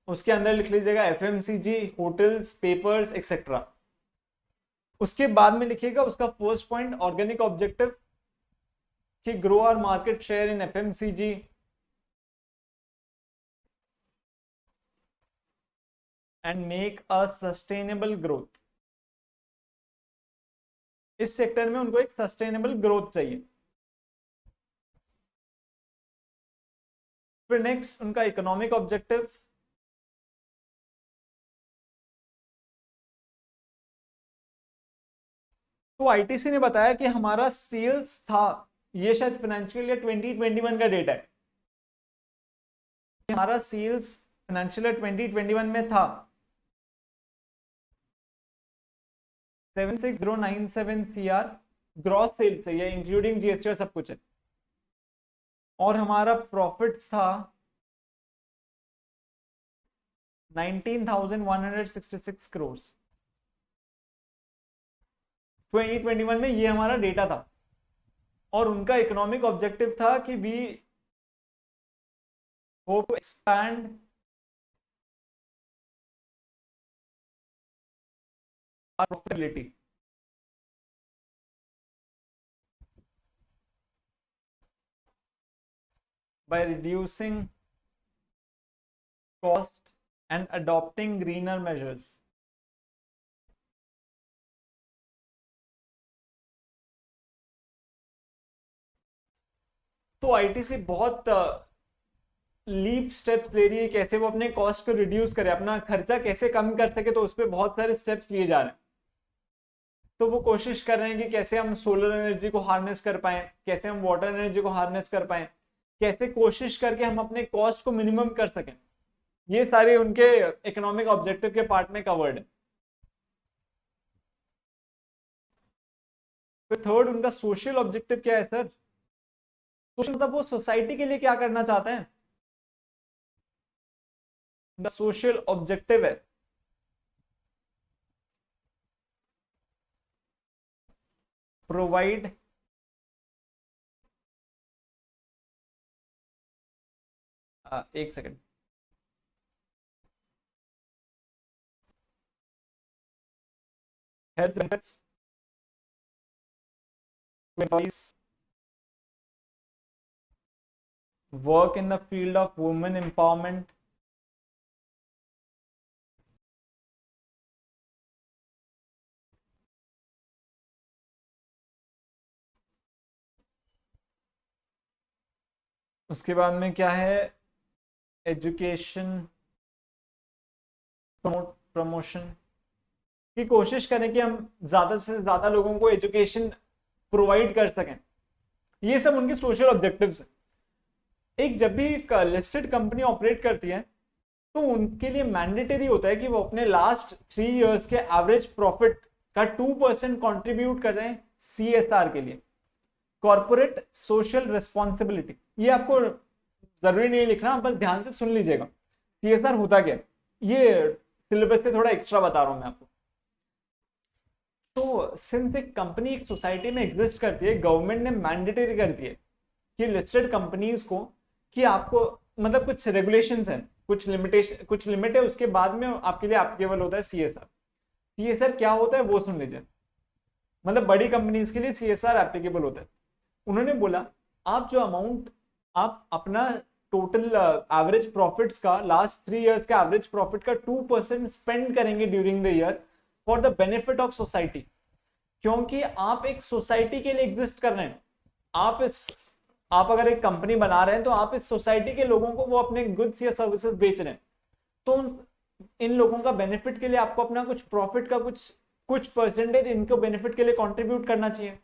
उसके अंदर लिख लीजिएगा एफएमसीजी, होटल्स, पेपर्स एक्सेट्रा। उसके बाद में लिखिएगा उसका फर्स्ट पॉइंट ऑर्गेनिक ऑब्जेक्टिव कि grow our market share in FMCG and make a sustainable growth. इस सेक्टर में उनको एक सस्टेनेबल ग्रोथ चाहिए। फिर नेक्स्ट उनका इकोनॉमिक ऑब्जेक्टिव, तो आईटीसी ने बताया कि हमारा सेल्स था, ये शायद फाइनेंशियल ईयर 2021 का डेटा है, हमारा सेल्स फाइनेंशियल ईयर 2021 में था 76097 CR ग्रॉस सेल्स है, ये इंक्लूडिंग जीएसटी और सब कुछ है, और हमारा प्रॉफिट्स था 19,166 करोड़ 2021 में, ये हमारा डेटा था। और उनका इकोनॉमिक ऑब्जेक्टिव था कि we hope to expand profitability by reducing cost and adopting greener measures। तो आईटीसी बहुत लीप स्टेप्स ले रही है, कैसे वो अपने कॉस्ट को रिड्यूस करे, अपना खर्चा कैसे कम कर सके, तो उस पर बहुत सारे स्टेप्स लिए जा रहे हैं। तो वो कोशिश कर रहे हैं कि कैसे हम सोलर एनर्जी को हार्नेस कर पाए, कैसे हम वाटर एनर्जी को हार्नेस कर पाए, कैसे कोशिश करके हम अपने कॉस्ट को मिनिमम कर सकें। ये सारे उनके इकोनॉमिक ऑब्जेक्टिव के पार्ट में कवर्ड है। तो थर्ड उनका सोशल ऑब्जेक्टिव क्या है सर? सोशल मतलब वो सोसाइटी के लिए क्या करना चाहते हैं। सोशल ऑब्जेक्टिव है प्रोवाइड एक second, health benefits to employees, work in the field of women empowerment, उसके बाद में क्या है, एजुकेशन प्रमोशन की कोशिश करें कि हम ज्यादा से ज्यादा लोगों को एजुकेशन प्रोवाइड कर सकें। ये सब उनके सोशल ऑब्जेक्टिव्स हैं। एक जब भी एक लिस्टेड कंपनी ऑपरेट करती है तो उनके लिए मैंडेटरी होता है कि वो अपने लास्ट 3 इयर्स के एवरेज प्रॉफिट का 2% कंट्रीब्यूट कर रहे हैं सीएसआर के लिए, कॉर्पोरेट सोशल रिस्पॉन्सिबिलिटी। ये आपको जरूरी नहीं लिखना, बस ध्यान से सुन लीजिएगा सीएसआर होता क्या, ये सिलेबस से थोड़ा एक्स्ट्रा बता रहा हूं मैं आपको। तो सिंस एक कंपनी एक सोसाइटी में एग्जिस्ट करती है, गवर्नमेंट ने मैंडेटरी कर दी है कि लिस्टेड कंपनीज को कि आपको मतलब कुछ रेगुलेशंस हैं, कुछ लिमिटेशन, कुछ लिमिट है, उसके बाद में आपके लिए एप्लीकेबल होता है सीएसआर। सीएसआर क्या होता है वो सुन लीजिए, मतलब बड़ी कंपनीज के लिए सीएसआर एप्लीकेबल होता है। उन्होंने बोला आप जो अमाउंट आप अपना टोटल एवरेज प्रॉफिट्स का लास्ट 3 इयर्स का एवरेज प्रॉफिट का 2% स्पेंड करेंगे during the year for the benefit of society, क्योंकि आप एक सोसाइटी के लिए एग्जिस्ट कर रहे हैं। आप अगर एक कंपनी बना रहे हैं तो आप इस सोसाइटी के लोगों को वो अपने गुड्स या सर्विसेज बेच रहे हैं, तो इन लोगों का बेनिफिट के लिए आपको अपना कुछ प्रॉफिट का कुछ परसेंटेज इनको बेनिफिट के लिए कंट्रीब्यूट करना चाहिए।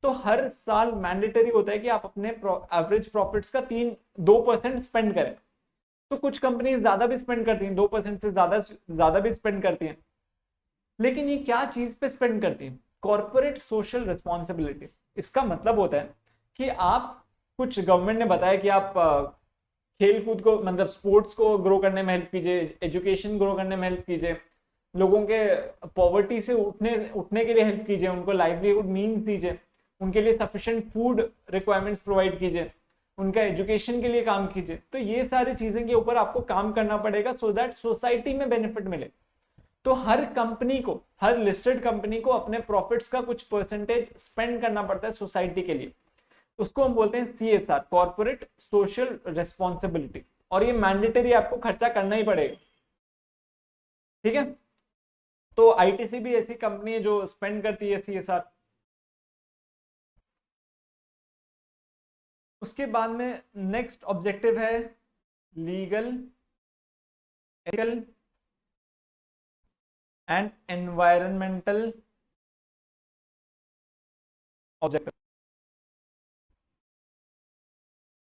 तो हर साल मैंडेटरी होता है कि आप अपने एवरेज प्रॉफिट्स का 2% स्पेंड करें। तो कुछ कंपनीज ज्यादा भी स्पेंड करती हैं, 2% से ज्यादा भी स्पेंड करती हैं, लेकिन ये क्या चीज पे स्पेंड करती है, कॉर्पोरेट सोशल रिस्पॉन्सिबिलिटी। इसका मतलब होता है कि आप कुछ, गवर्नमेंट ने बताया कि आप खेल कूद को मतलब स्पोर्ट्स को ग्रो करने में हेल्प कीजिए, एजुकेशन ग्रो करने में हेल्प कीजिए, लोगों के पॉवर्टी से उठने के लिए हेल्प कीजिए, उनको लाइवलीहुड मीन्स दीजिए, उनके लिए सफिशिएंट फूड रिक्वायरमेंट्स प्रोवाइड कीजिए, उनका एजुकेशन के लिए काम कीजिए। तो ये सारी चीजें के ऊपर आपको काम करना पड़ेगा सो दैट सोसाइटी में बेनिफिट मिले। तो हर कंपनी को, हर लिस्टेड कंपनी को अपने प्रॉफिट्स का कुछ परसेंटेज स्पेंड करना पड़ता है सोसाइटी के लिए, उसको हम बोलते हैं सीएसआर, कॉर्पोरेट सोशल रिस्पॉन्सिबिलिटी, और ये मैंडेटरी आपको खर्चा करना ही पड़ेगा। ठीक है, तो आईटीसी भी ऐसी कंपनी है जो स्पेंड करती है सीएसआर। उसके बाद में नेक्स्ट ऑब्जेक्टिव है legal, ethical and environmental objective.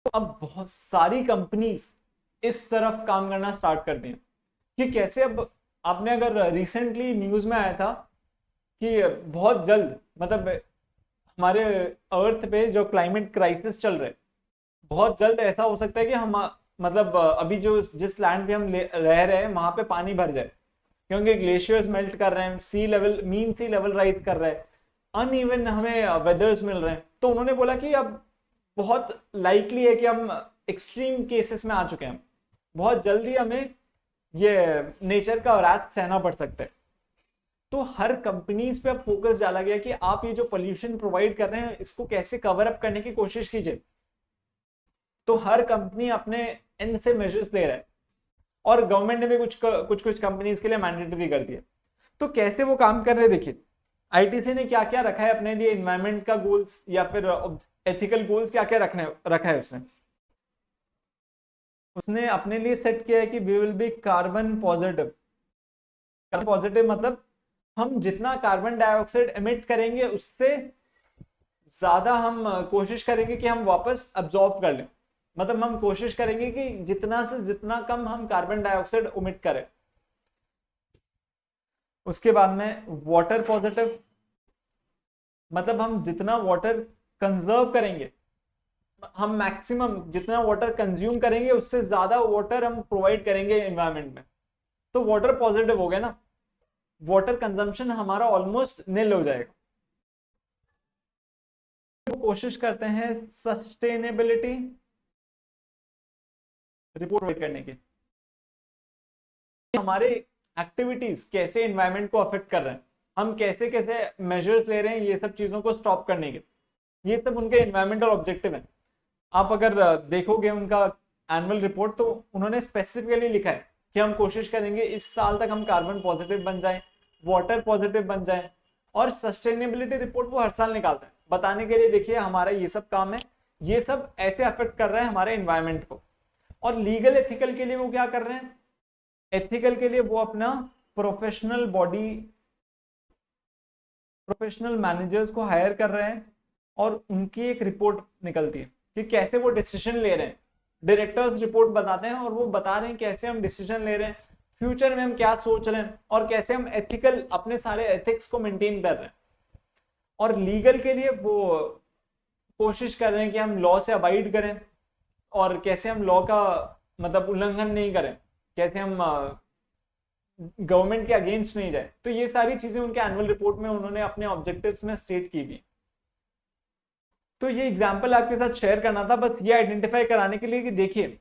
तो अब बहुत सारी कंपनीज इस तरफ काम करना स्टार्ट कर दी हैं कि कैसे। अब आपने अगर रिसेंटली न्यूज में आया था कि बहुत जल्द, मतलब हमारे अर्थ पे जो क्लाइमेट क्राइसिस चल रहा है, बहुत जल्द ऐसा हो सकता है कि हम, मतलब अभी जो जिस लैंड पे हम रह रहे हैं वहां पे पानी भर जाए, क्योंकि ग्लेशियर्स मेल्ट कर रहे हैं, सी लेवल, मीन सी लेवल राइज कर रहा है, अनइवन हमें वेदर्स मिल रहे हैं। तो उन्होंने बोला कि अब बहुत लाइकली है कि हम एक्सट्रीम केसेस में आ चुके हैं, बहुत जल्दी हमें ये नेचर का रात सहना पड़ सकता है। तो हर कंपनीज पे अब फोकस डाला गया कि आप ये जो पोल्यूशन प्रोवाइड कर रहे हैं इसको कैसे कवर अप करने की कोशिश कीजिए। तो हर कंपनी अपने एंड से मेजर्स ले रहा है, और गवर्नमेंट ने भी कुछ कंपनीज के लिए मैंडेटरी कर दिया। तो कैसे वो काम कर रहे हैं देखिए, आईटीसी ने क्या क्या रखा है अपने लिए, इन्वायरमेंट का गोल्स या फिर एथिकल गोल्स क्या क्या रखा है उसने। उसने अपने लिए सेट किया है कि we will be carbon positive. Carbon positive मतलब हम जितना कार्बन डाइऑक्साइड एमिट करेंगे उससे ज्यादा हम कोशिश करेंगे कि हम वापस अब्जॉर्ब कर लें। मतलब हम कोशिश करेंगे कि जितना से जितना कम हम कार्बन डाइऑक्साइड उमिट करें। उसके बाद में वाटर पॉजिटिव, मतलब हम जितना वाटर कंजर्व करेंगे, हम मैक्सिमम जितना वाटर कंज्यूम करेंगे उससे ज्यादा वाटर हम प्रोवाइड करेंगे एनवायरनमेंट में। तो वाटर पॉजिटिव हो गया ना, वाटर कंजम्पशन हमारा ऑलमोस्ट निल हो जाएगा। तो कोशिश करते हैं सस्टेनेबिलिटी रिपोर्ट प्रोवाइड करने की, हमारे एक्टिविटीज कैसे एनवायरनमेंट को अफेक्ट कर रहे हैं, हम कैसे कैसे मेजर्स ले रहे हैं ये सब चीजों को स्टॉप करने के। ये सब उनके एनवायरमेंटल ऑब्जेक्टिव हैं। आप अगर देखोगे उनका एनुअल रिपोर्ट, तो उन्होंने स्पेसिफिकली लिखा है कि हम कोशिश करेंगे इस साल तक हम कार्बन पॉजिटिव बन जाएं, वाटर पॉजिटिव बन जाएं। और सस्टेनेबिलिटी रिपोर्ट वो हर साल निकालता है, बताने के लिए देखिए हमारा ये सब काम है, ये सब ऐसे अफेक्ट कर रहा है हमारे एनवायरमेंट को। और लीगल एथिकल के लिए वो क्या कर रहे हैं, एथिकल के लिए वो अपना प्रोफेशनल बॉडी, प्रोफेशनल मैनेजर्स को हायर कर रहे हैं, और उनकी एक रिपोर्ट निकलती है कि कैसे वो डिसीजन ले रहे हैं। डायरेक्टर्स रिपोर्ट बताते हैं और वो बता रहे हैं कैसे हम डिसीजन ले रहे हैं, फ्यूचर में हम क्या सोच रहे हैं, और कैसे हम एथिकल अपने सारे एथिक्स को मेंटेन कर रहे हैं। और लीगल के लिए वो कोशिश कर रहे हैं कि हम लॉ से अबाइड करें, और कैसे हम लॉ का मतलब उल्लंघन नहीं करें, कैसे हम गवर्नमेंट के अगेंस्ट नहीं जाए। तो ये सारी चीजें उनके एनुअल रिपोर्ट में उन्होंने अपने ऑब्जेक्टिव्स में स्टेट की थी। तो ये एग्जांपल आपके साथ शेयर करना था, बस ये आइडेंटिफाई कराने के लिए कि देखिए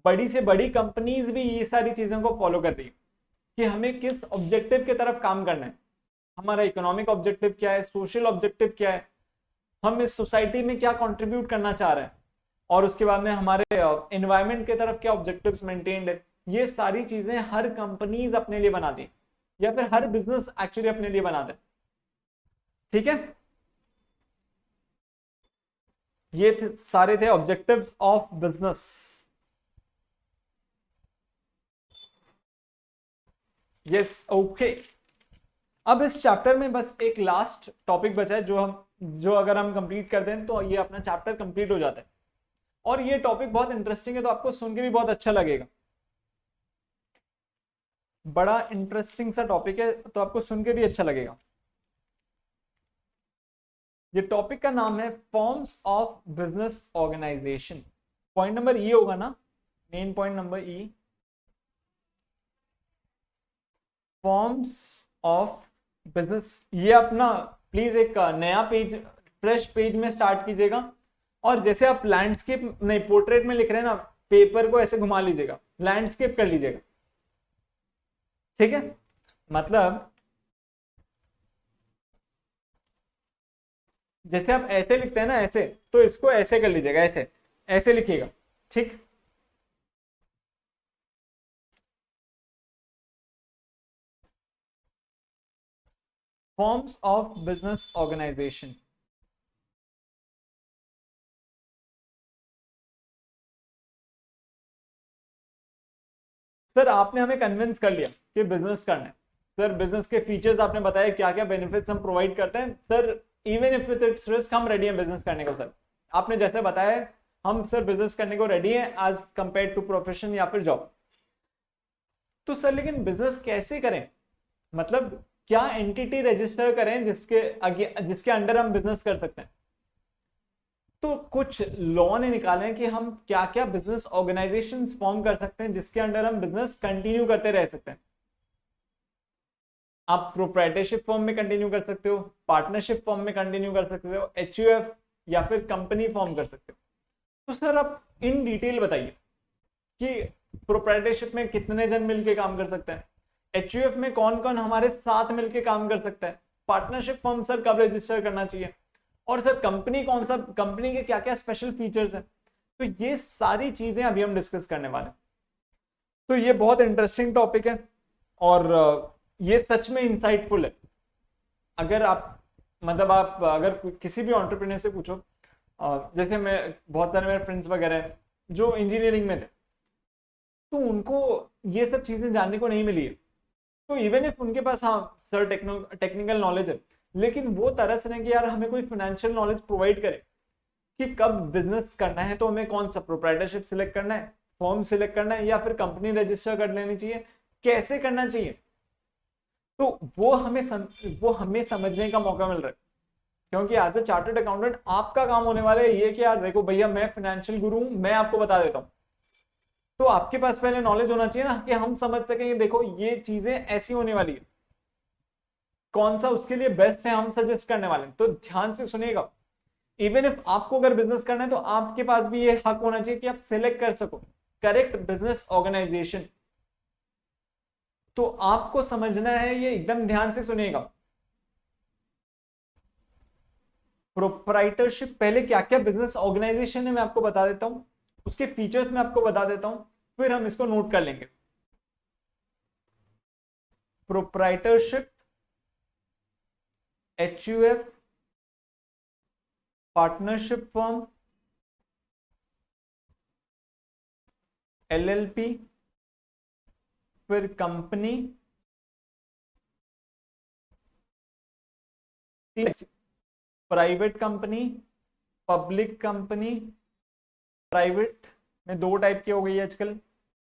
बड़ी से बड़ी कंपनीज भी ये सारी चीजों को फॉलो कर रही है कि हमें किस ऑब्जेक्टिव की तरफ काम करना है, हमारा इकोनॉमिक ऑब्जेक्टिव क्या है, सोशल ऑब्जेक्टिव क्या है, हम इस सोसाइटी में क्या कंट्रीब्यूट करना चाह रहे हैं, और उसके बाद में हमारे एनवायरमेंट की तरफ क्या ऑब्जेक्टिव्स मेंटेन्ड है। ये सारी चीजें हर कंपनीज अपने लिए बना दी, या फिर हर बिजनेस एक्चुअली अपने लिए बना दे। ठीक है, ये सारे थे objectives of business. Yes, okay. अब इस चैप्टर में बस एक लास्ट टॉपिक बचा है जो अगर हम कंप्लीट कर दें तो ये अपना चैप्टर कंप्लीट हो जाता है। और ये टॉपिक बहुत इंटरेस्टिंग है, तो आपको सुन के भी बहुत अच्छा लगेगा। बड़ा इंटरेस्टिंग सा टॉपिक है, तो आपको सुन के भी अच्छा लगेगा। ये टॉपिक का नाम है forms of business organization. Point number E होगा ना, main point number E, forms of business. ये अपना प्लीज एक नया पेज, फ्रेश पेज में स्टार्ट कीजिएगा। और जैसे आप लैंडस्केप नहीं पोर्ट्रेट में लिख रहे हैं ना, पेपर को ऐसे घुमा लीजिएगा, लैंडस्केप कर लीजिएगा। ठीक है, मतलब जैसे आप ऐसे लिखते हैं ना ऐसे, तो इसको ऐसे कर लीजिएगा, ऐसे ऐसे लिखिएगा। ठीक, forms of business organization. Sir आपने हमें कन्विंस कर लिया कि बिजनेस करना है, सर बिजनेस के फीचर्स आपने बताया, क्या क्या बेनिफिट्स हम प्रोवाइड करते हैं, sir even if with its risk हम रेडी हैं बिजनेस करने को। सर आपने जैसे बताया है, हम सर बिजनेस करने को रेडी हैं एज कंपेयर टू प्रोफेशन या फिर जॉब। तो सर लेकिन बिजनेस कैसे करें, मतलब क्या एंटिटी रजिस्टर करें जिसके आगे जिसके अंडर हम बिजनेस कर सकते हैं। तो कुछ लॉ ने निकाले हैं कि हम क्या क्या बिजनेस ऑर्गेनाइजेशन फॉर्म कर सकते हैं जिसके अंडर हम बिजनेस कंटिन्यू करते रह सकते हैं। आप प्रोप्राइटरशिप फॉर्म में कंटिन्यू कर सकते हो, पार्टनरशिप फॉर्म में कंटिन्यू कर सकते हो, एचयूएफ या फिर कंपनी फॉर्म कर सकते हो। तो सर आप इन डिटेल बताइए कि प्रोप्राइटरशिप में कितने जन मिलके काम कर सकते हैं, एचयूएफ में कौन कौन हमारे साथ मिलके काम कर सकता है, पार्टनरशिप फॉर्म सर कब रजिस्टर करना चाहिए, और सर कंपनी कौन सा, कंपनी के क्या क्या स्पेशल फीचर्स हैं। तो ये सारी चीजें अभी हम डिस्कस करने वाले हैं। तो ये बहुत इंटरेस्टिंग टॉपिक है और ये सच में इंसाइटफुल है। अगर आप मतलब आप अगर किसी भी एंटरप्रेन्योर से पूछो, जैसे मैं बहुत सारे मेरे फ्रेंड्स वगैरह हैं जो इंजीनियरिंग में थे, तो उनको ये सब चीजें जानने को नहीं मिली है। तो इवन इफ उनके पास हाँ सर टेक्निकल नॉलेज है, लेकिन वो तरस रहे हैं कि यार हमें कोई फाइनेंशियल नॉलेज प्रोवाइड करे कि कब बिजनेस करना है तो हमें कौन सा प्रोप्राइटरशिप सिलेक्ट करना है, फॉर्म सिलेक्ट करना है या फिर कंपनी रजिस्टर कर लेनी चाहिए, कैसे करना चाहिए। तो वो हमें समझने का मौका मिल रहा है, क्योंकि एज ए चार्टर्ड अकाउंटेंट आपका काम होने वाला है ये कि यार देखो भैया मैं फाइनेंशियल गुरु हूं, मैं आपको बता देता हूं। तो आपके पास पहले नॉलेज होना चाहिए ना कि हम समझ सकें देखो ये चीजें ऐसी होने वाली है, कौन सा उसके लिए बेस्ट है हम सजेस्ट करने वाले हैं। तो ध्यान से सुनिएगा, इवन इफ आपको अगर बिजनेस करना है तो आपके पास भी ये हक होना चाहिए कि आप सिलेक्ट कर सको करेक्ट बिजनेस ऑर्गेनाइजेशन। तो आपको समझना है, ये एकदम ध्यान से सुनिएगा। प्रोप्राइटरशिप पहले क्या क्या बिजनेस ऑर्गेनाइजेशन है मैं आपको बता देता हूं, उसके फीचर्स मैं आपको बता देता हूं, फिर हम इसको नोट कर लेंगे। Proprietorship, HUF, partnership firm, LLP, फिर company, private company, public company. Private में दो टाइप की हो गई है आजकल,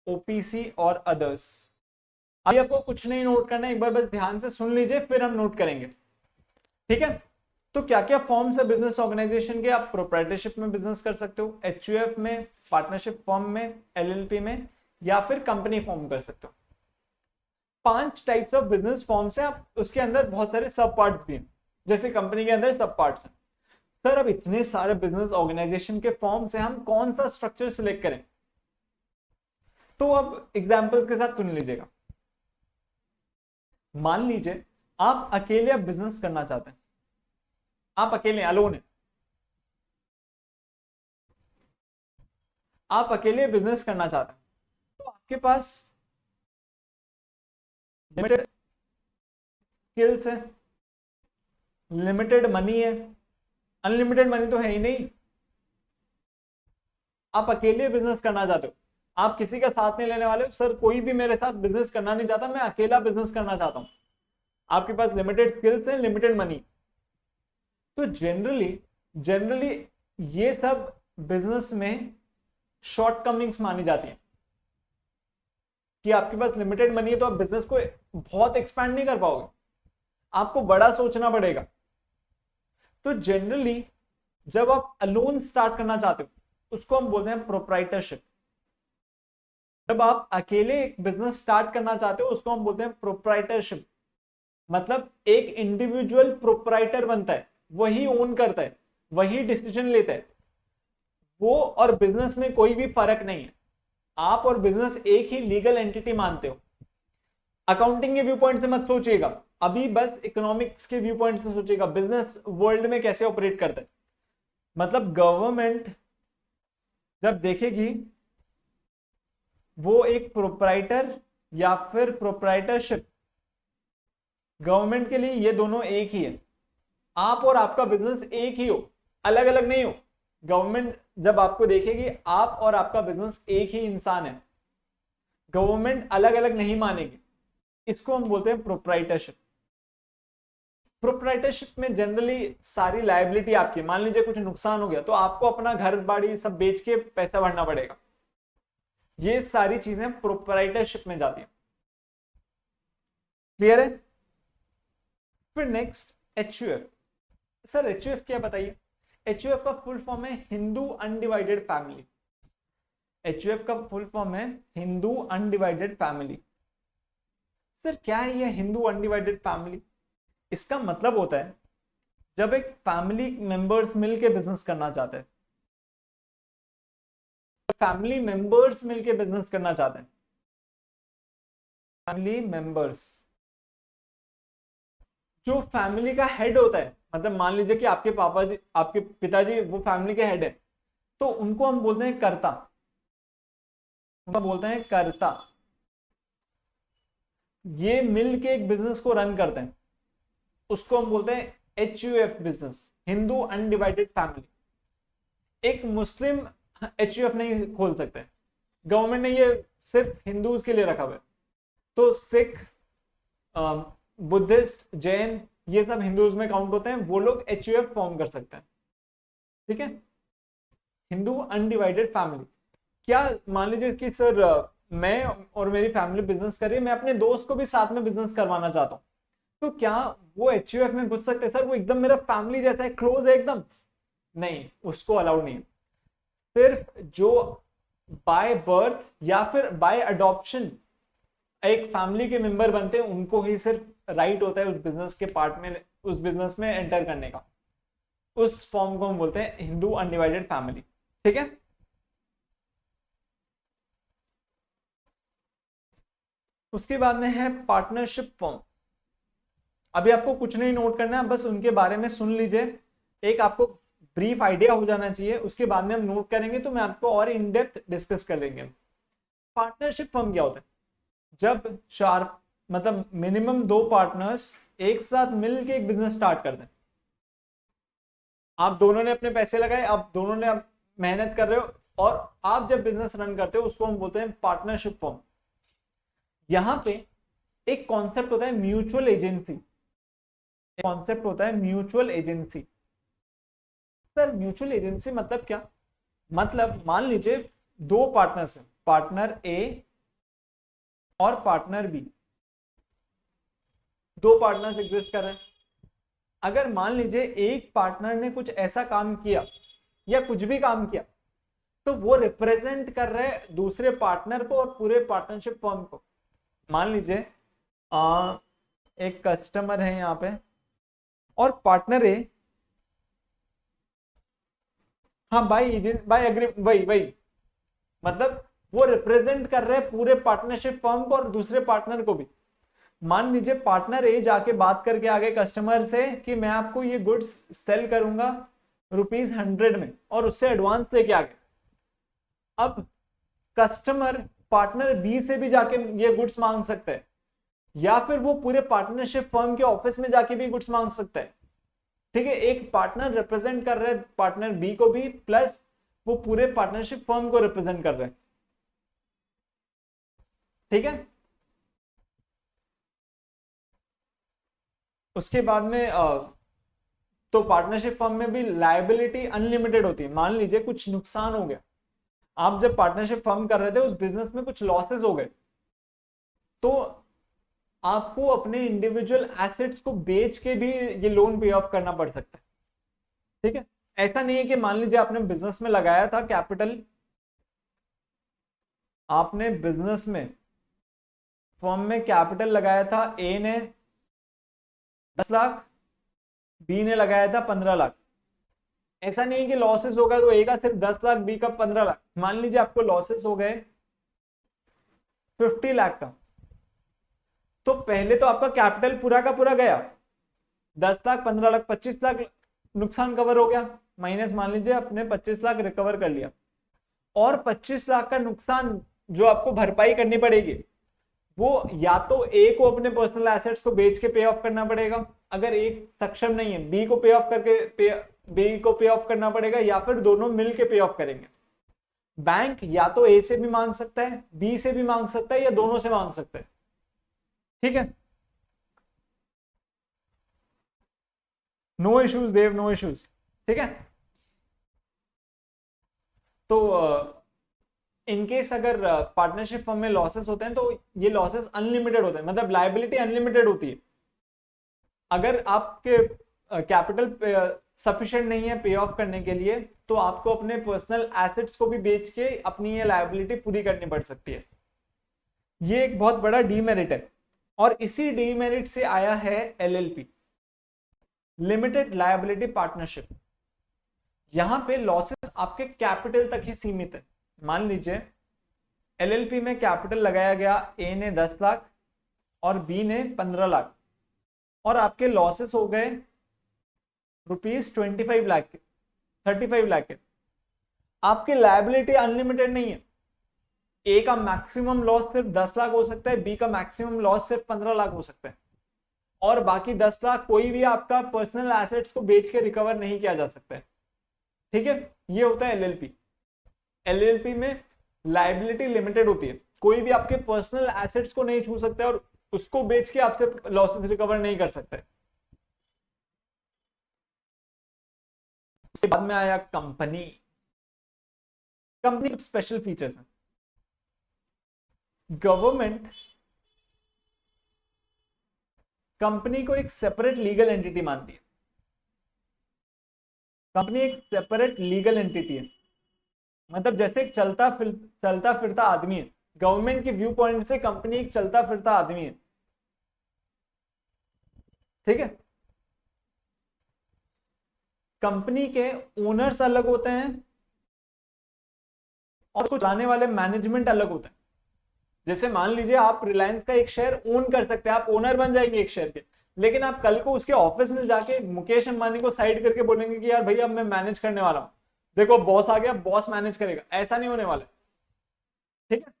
ओपीसी और अदर्स। अभी आपको कुछ नहीं नोट करना है, एक बार बस ध्यान से सुन लीजिए फिर हम नोट करेंगे, ठीक है। तो क्या क्या फॉर्म्स है बिजनेस ऑर्गेनाइजेशन के, आप प्रोप्राइटरशिप में बिजनेस कर सकते हो, एचयूएफ में, पार्टनरशिप फॉर्म में, एलएलपी में, या फिर कंपनी फॉर्म कर सकते हो। 5 टाइप्स ऑफ बिजनेस फॉर्म्स हैं, आप उसके अंदर बहुत सारे सब पार्ट्स भी हैं, जैसे कंपनी के अंदर सब पार्ट्स हैं। सर अब इतने सारे बिजनेस ऑर्गेनाइजेशन के फॉर्म से हम कौन सा स्ट्रक्चर सिलेक्ट करें। तो अब एग्जांपल के साथ सुन लीजिएगा। मान लीजिए आप अकेले अब बिजनेस करना चाहते हैं, आप अकेले अलोन है, आप अकेले बिजनेस करना चाहते हैं, तो आपके पास लिमिटेड स्किल्स है, लिमिटेड मनी है, अनलिमिटेड मनी तो है ही नहीं। आप अकेले बिजनेस करना चाहते हो, आप किसी का साथ नहीं लेने वाले हो, सर कोई भी मेरे साथ बिजनेस करना नहीं चाहता, मैं अकेला बिजनेस करना चाहता हूं। आपके पास लिमिटेड स्किल्स है, लिमिटेड मनी। तो जनरली ये सब बिजनेस में शॉर्टकमिंग्स मानी जाती है कि आपके पास लिमिटेड मनी है तो आप बिजनेस को बहुत एक्सपैंड नहीं कर पाओगे, आपको बड़ा सोचना पड़ेगा। तो जनरली जब आप अलोन स्टार्ट करना चाहते हो उसको हम बोलते हैं प्रोप्राइटरशिप। जब आप अकेले एक बिजनेस स्टार्ट करना चाहते हो उसको हम बोलते हैं प्रोप्राइटरशिप। मतलब एक इंडिविजुअल प्रोप्राइटर बनता है, वही ओन करता है, वही डिसीजन लेता है। वो और बिजनेस में कोई भी फर्क नहीं है, आप और बिजनेस एक ही लीगल एंटिटी मानते हो। अकाउंटिंग के व्यू पॉइंट से मत सोचिएगा, अभी बस इकोनॉमिक्स के व्यू पॉइंट से सोचिएगा, बिजनेस वर्ल्ड में कैसे ऑपरेट करता है। मतलब गवर्नमेंट जब देखेगी वो एक प्रोप्राइटर या फिर प्रोप्राइटरशिप, गवर्नमेंट के लिए ये दोनों एक ही है। आप और आपका बिजनेस एक ही हो, अलग अलग नहीं हो। गवर्नमेंट जब आपको देखेगी आप और आपका बिजनेस एक ही इंसान है, गवर्नमेंट अलग अलग नहीं मानेगी, इसको हम बोलते हैं प्रोप्राइटरशिप। प्रोप्राइटरशिप में जनरली सारी लायबिलिटी आपकी, मान लीजिए कुछ नुकसान हो गया तो आपको अपना घर बाड़ी सब बेच के पैसा भरना पड़ेगा, ये सारी चीजें प्रोप्राइटरशिप में जाती है। क्लियर है? फिर नेक्स्ट HUF। सर HUF क्या बताइए? HUF का फुल फॉर्म है हिंदू अनडिवाइडेड फैमिली। HUF का फुल फॉर्म है हिंदू अनडिवाइडेड फैमिली। सर क्या है ये हिंदू अनडिवाइडेड फैमिली? इसका मतलब होता है जब एक फैमिली मेंबर्स मिलके बिजनेस करना चाहते हैं, फैमिली मेंबर्स मिलके बिजनेस करना चाहते हैं, फैमिली मेंबर्स, जो फैमिली का हेड होता है, मतलब मान लीजिए कि आपके पापा जी, आपके पिताजी वो फैमिली के हेड है, तो उनको हम बोलते हैं कर्ता, उनको बोलते हैं कर्ता। ये मिल के एक बिजनेस को रन करते हैं, उसको हम बोलते हैं HUF business, Hindu undivided family. एक मुस्लिम HUF नहीं खोल सकते, गवर्नमेंट ने ये सिर्फ हिंदूज के लिए रखा हुआ है, तो सिख, बुद्धिस्ट, जैन, ये सब हिंदूज में काउंट होते हैं, वो लोग HUF फॉर्म कर सकते हैं। ठीक है, हिंदू अनडिवाइडेड फैमिली। क्या मान लीजिए कि सर मैं और मेरी फैमिली बिजनेस कर रही है, मैं अपने दोस्त को भी साथ में बिजनेस करवाना चाहता हूँ, तो क्या वो HUF में घुस सकते हैं? सर वो एकदम मेरा फैमिली जैसा है, क्लोज है एकदम, नहीं, उसको अलाउड नहीं है। सिर्फ जो बाय बर्थ या फिर बाय अडॉप्शन एक फैमिली के मेंबर बनते हैं, उनको ही सिर्फ राइट होता है उस बिजनेस के पार्ट में, उस बिजनेस में एंटर करने का। उस फॉर्म को हम बोलते हैं हिंदू अनडिवाइडेड फैमिली। ठीक है, उसके बाद में है पार्टनरशिप फॉर्म। अभी आपको कुछ नहीं नोट करना है, बस उनके बारे में सुन लीजिए, एक आपको ब्रीफ आइडिया हो जाना चाहिए, उसके बाद में हम नोट करेंगे तो मैं आपको और इन डेप्थ डिस्कस कर लेंगे। पार्टनरशिप फर्म क्या होता है? जब चार, मतलब मिनिमम 2 पार्टनर्स एक साथ मिलकर एक बिजनेस स्टार्ट करते हैं, आप दोनों ने अपने पैसे लगाए, आप दोनों ने मेहनत कर रहे हो, और आप जब बिजनेस रन करते हो उसको हम बोलते हैं पार्टनरशिप फर्म। यहां पे एक कॉन्सेप्ट होता है म्यूचुअल एजेंसी, कॉन्सेप्ट होता है mutual agency. Sir mutual agency मतलब क्या? मतलब मान लीजिए 2 पार्टनर्स हैं, पार्टनर A और पार्टनर B, 2 पार्टनर्स एग्जिस्ट कर रहे हैं। अगर मान लीजिए एक पार्टनर ने कुछ ऐसा काम किया या कुछ भी काम किया, तो वो रिप्रेजेंट कर रहे हैं दूसरे पार्टनर को और पूरे पार्टनरशिप फर्म को। मान लीजिए एक कस्टमर है यहाँ पे और पार्टनर ए, हाँ बाई एग्री, वही मतलब वो रिप्रेजेंट कर रहे हैं पूरे पार्टनरशिप फर्म को और दूसरे पार्टनर को भी। मान लीजिए पार्टनर ए जाके बात करके आगे कस्टमर से कि मैं आपको ये गुड्स सेल करूंगा ₹100 में, और उससे एडवांस लेके आ गए। अब कस्टमर पार्टनर बी से भी जाके ये गुड्स मांग सकते हैं, या फिर वो पूरे पार्टनरशिप फर्म के ऑफिस में जाके भी गुड्स मांग सकता है। ठीक है, एक पार्टनर रिप्रेजेंट कर रहे हैं पार्टनर बी को भी, प्लस वो पूरे पार्टनरशिप फर्म को रिप्रेजेंट कर रहे हैं। ठीक है, उसके बाद में तो पार्टनरशिप फर्म में भी लायबिलिटी अनलिमिटेड होती है। मान लीजिए कुछ नुकसान हो गया, आप जब पार्टनरशिप फर्म कर रहे थे उस बिजनेस में कुछ लॉसेस हो गए, तो आपको अपने इंडिविजुअल एसेट्स को बेच के भी ये लोन पे ऑफ करना पड़ सकता है। ठीक है, ऐसा नहीं है कि मान लीजिए आपने बिजनेस में लगाया था कैपिटल, आपने बिजनेस में फर्म में कैपिटल लगाया था, ए ने 10 लाख, बी ने लगाया था 15 लाख। ऐसा नहीं है कि लॉसेस होगा तो ए का सिर्फ 10 लाख, बी का 15 लाख। मान लीजिए आपको लॉसेस हो गए 50 लाख का, तो पहले तो आपका कैपिटल पूरा का पूरा गया, 10 लाख, 15 लाख, 25 लाख नुकसान कवर हो गया, माइनस मान लीजिए आपने 25 लाख रिकवर कर लिया, और 25 लाख का नुकसान जो आपको भरपाई करनी पड़ेगी, वो या तो ए को अपने पर्सनल एसेट्स को बेच के पे ऑफ करना पड़ेगा, अगर एक सक्षम नहीं है बी को पे ऑफ करके बी को पे ऑफ करना पड़ेगा, या फिर दोनों मिल के पे ऑफ करेंगे। बैंक या तो ए से भी मांग सकता है, बी से भी मांग सकता है, या दोनों से मांग सकता है। ठीक है, नो इश्यूज देव, नो इश्यूज। ठीक है, तो इनकेस अगर पार्टनरशिप फर्म में लॉसेस होते हैं तो ये लॉसेस अनलिमिटेड होते हैं, मतलब लाइबिलिटी अनलिमिटेड होती है। अगर आपके कैपिटल सफिशिएंट नहीं है पे ऑफ करने के लिए, तो आपको अपने पर्सनल एसेट्स को भी बेच के अपनी ये लाइबिलिटी पूरी करनी पड़ सकती है। ये एक बहुत बड़ा डीमेरिट है, और इसी डीमेरिट से आया है एलएलपी, लिमिटेड लायबिलिटी पार्टनरशिप। यहां पे लॉसेस आपके कैपिटल तक ही सीमित है। मान लीजिए एलएलपी में कैपिटल लगाया गया, ए ने 10 लाख और बी ने 15 लाख, और आपके लॉसेस हो गए ₹25 लाख के, 35 लाख के। आपकी लायबिलिटी अनलिमिटेड नहीं है। ए का मैक्सिमम लॉस सिर्फ 10 लाख हो सकता है, बी का मैक्सिमम लॉस सिर्फ 15 लाख हो सकता है, और बाकी 10 लाख कोई भी आपका पर्सनल एसेट्स को बेच के रिकवर नहीं किया जा सकता है। ठीक है, ये होता है एलएलपी। एलएलपी में लायबिलिटी लिमिटेड होती है, कोई भी आपके पर्सनल एसेट्स को नहीं छू सकता है और उसको बेच के आपसे लॉसेस रिकवर नहीं कर सकता है। उसके बाद में आया कंपनी। कंपनी कुछ स्पेशल फीचर्स हैं। गवर्नमेंट कंपनी को एक सेपरेट लीगल एंटिटी मानती है। कंपनी एक सेपरेट लीगल एंटिटी है, मतलब जैसे एक चलता फिरता आदमी है। गवर्नमेंट के व्यू पॉइंट से कंपनी एक चलता फिरता आदमी है। ठीक है, कंपनी के ओनर्स अलग होते हैं और उसको चलाने वाले मैनेजमेंट अलग होते हैं। जैसे मान लीजिए आप रिलायंस का एक शेयर ओन कर सकते हैं, आप ओनर बन जाएंगे एक शेयर के, लेकिन आप कल को उसके ऑफिस में जाके मुकेश अंबानी को साइड करके बोलेंगे कि यार भैया अब मैं मैनेज करने वाला हूं, देखो बॉस आ गया, बॉस मैनेज करेगा। ऐसा नहीं होने वाला। ठीक है,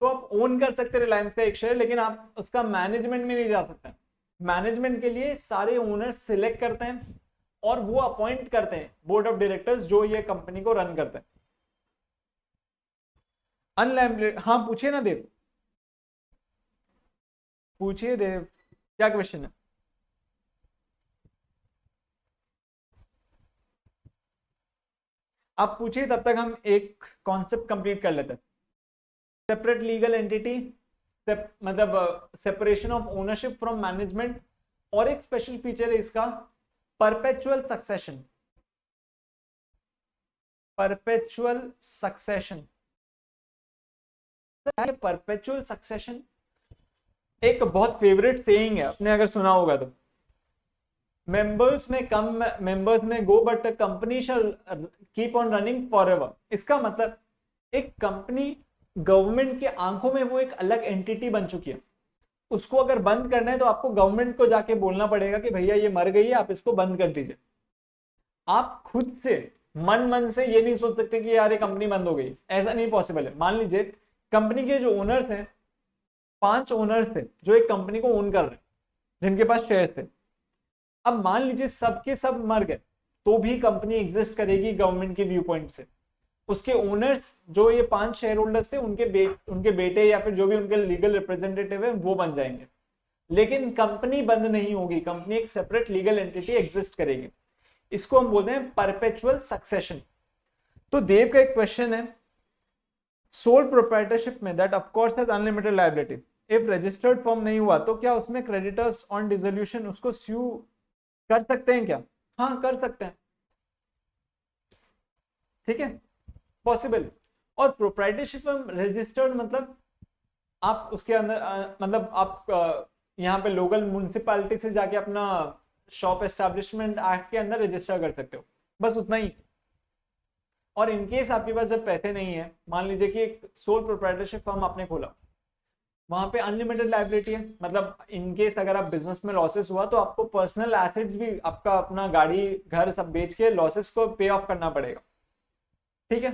तो आप ओन कर सकते हैं रिलायंस का एक शेयर, लेकिन आप उसका मैनेजमेंट में नहीं जा सकते। मैनेजमेंट के लिए सारे ओनर्स सिलेक्ट करते हैं और वो अपॉइंट करते हैं बोर्ड ऑफ डायरेक्टर्स जो ये कंपनी को रन करते हैं। अनलिमिटेड, हाँ पूछिए ना देव, पूछिए देव, क्या क्वेश्चन है? आप पूछिए, तब तक हम एक कॉन्सेप्ट कंप्लीट कर लेते हैं। सेपरेट लीगल एंटिटी, मतलब separation of ownership from management, और एक स्पेशल फीचर है इसका perpetual succession. Perpetual succession, perpetual succession एक बहुत फेवरेट सेइंग है, आपने अगर सुना होगा तो। मेंबर्स में कम मेंबर्स में go but company shall keep on running forever. इसका मतलब एक कंपनी गवर्नमेंट के आंखों में वो एक अलग एंटिटी बन चुकी है। उसको अगर बंद करना है तो आपको गवर्नमेंट को जाके बोलना पड़ेगा कि भैया ये मर गई है, आप इसको बंद कर दीजिए। आप खुद से मन से ये नहीं सोच सकते कि यार ये कंपनी बंद हो गई, ऐसा नहीं पॉसिबल है। मान लीजिए कंपनी के जो ओनर्स हैं, 5 ओनर्स थे जो एक कंपनी को ओन कर रहे हैं, जिनके पास शेयर्स थे। अब मान लीजिए सबके सब मर गए, तो भी कंपनी एग्जिस्ट करेगी गवर्नमेंट के व्यू पॉइंट से। उसके ओनर्स जो ये 5 शेयर होल्डर्स थे, उनके बेटे या फिर जो भी उनके लीगल रिप्रेजेंटेटिव है वो बन जाएंगे, लेकिन कंपनी बंद नहीं होगी। कंपनी एक सेपरेट लीगल एंटिटी एग्जिस्ट करेगी। इसको हम बोलते हैं परपेचुअल सक्सेशन। तो देव का एक क्वेश्चन है, सोल प्रोप्राइटरशिप में that of course has unlimited liability, if registered form नहीं हुआ तो क्या उसमें क्रेडिटर्स ऑन डिसोल्यूशन उसको स्यू कर सकते हैं क्या? हाँ कर सकते हैं। ठीक है, पॉसिबल। और प्रोप्राइटरशिप रजिस्टर्ड मतलब आप उसके अंदर मतलब आप यहाँ पे लोकल म्युनिसिपैलिटी से जाके अपना शॉप एस्टैब्लिशमेंट एक्ट के अंदर रजिस्टर कर सकते हो, बस उतना ही। और इनकेस आपके पास जब पैसे नहीं है, मान लीजिए कि एक सोल प्रोप्राइटरशिप फर्म आपने खोला, वहां पे अनलिमिटेड लायबिलिटी है, मतलब इनकेस अगर आप बिजनेस में लॉसेस हुआ तो आपको पर्सनल एसेट्स भी, आपका अपना गाड़ी घर सब बेच के लॉसेस को पे ऑफ करना पड़ेगा। ठीक है,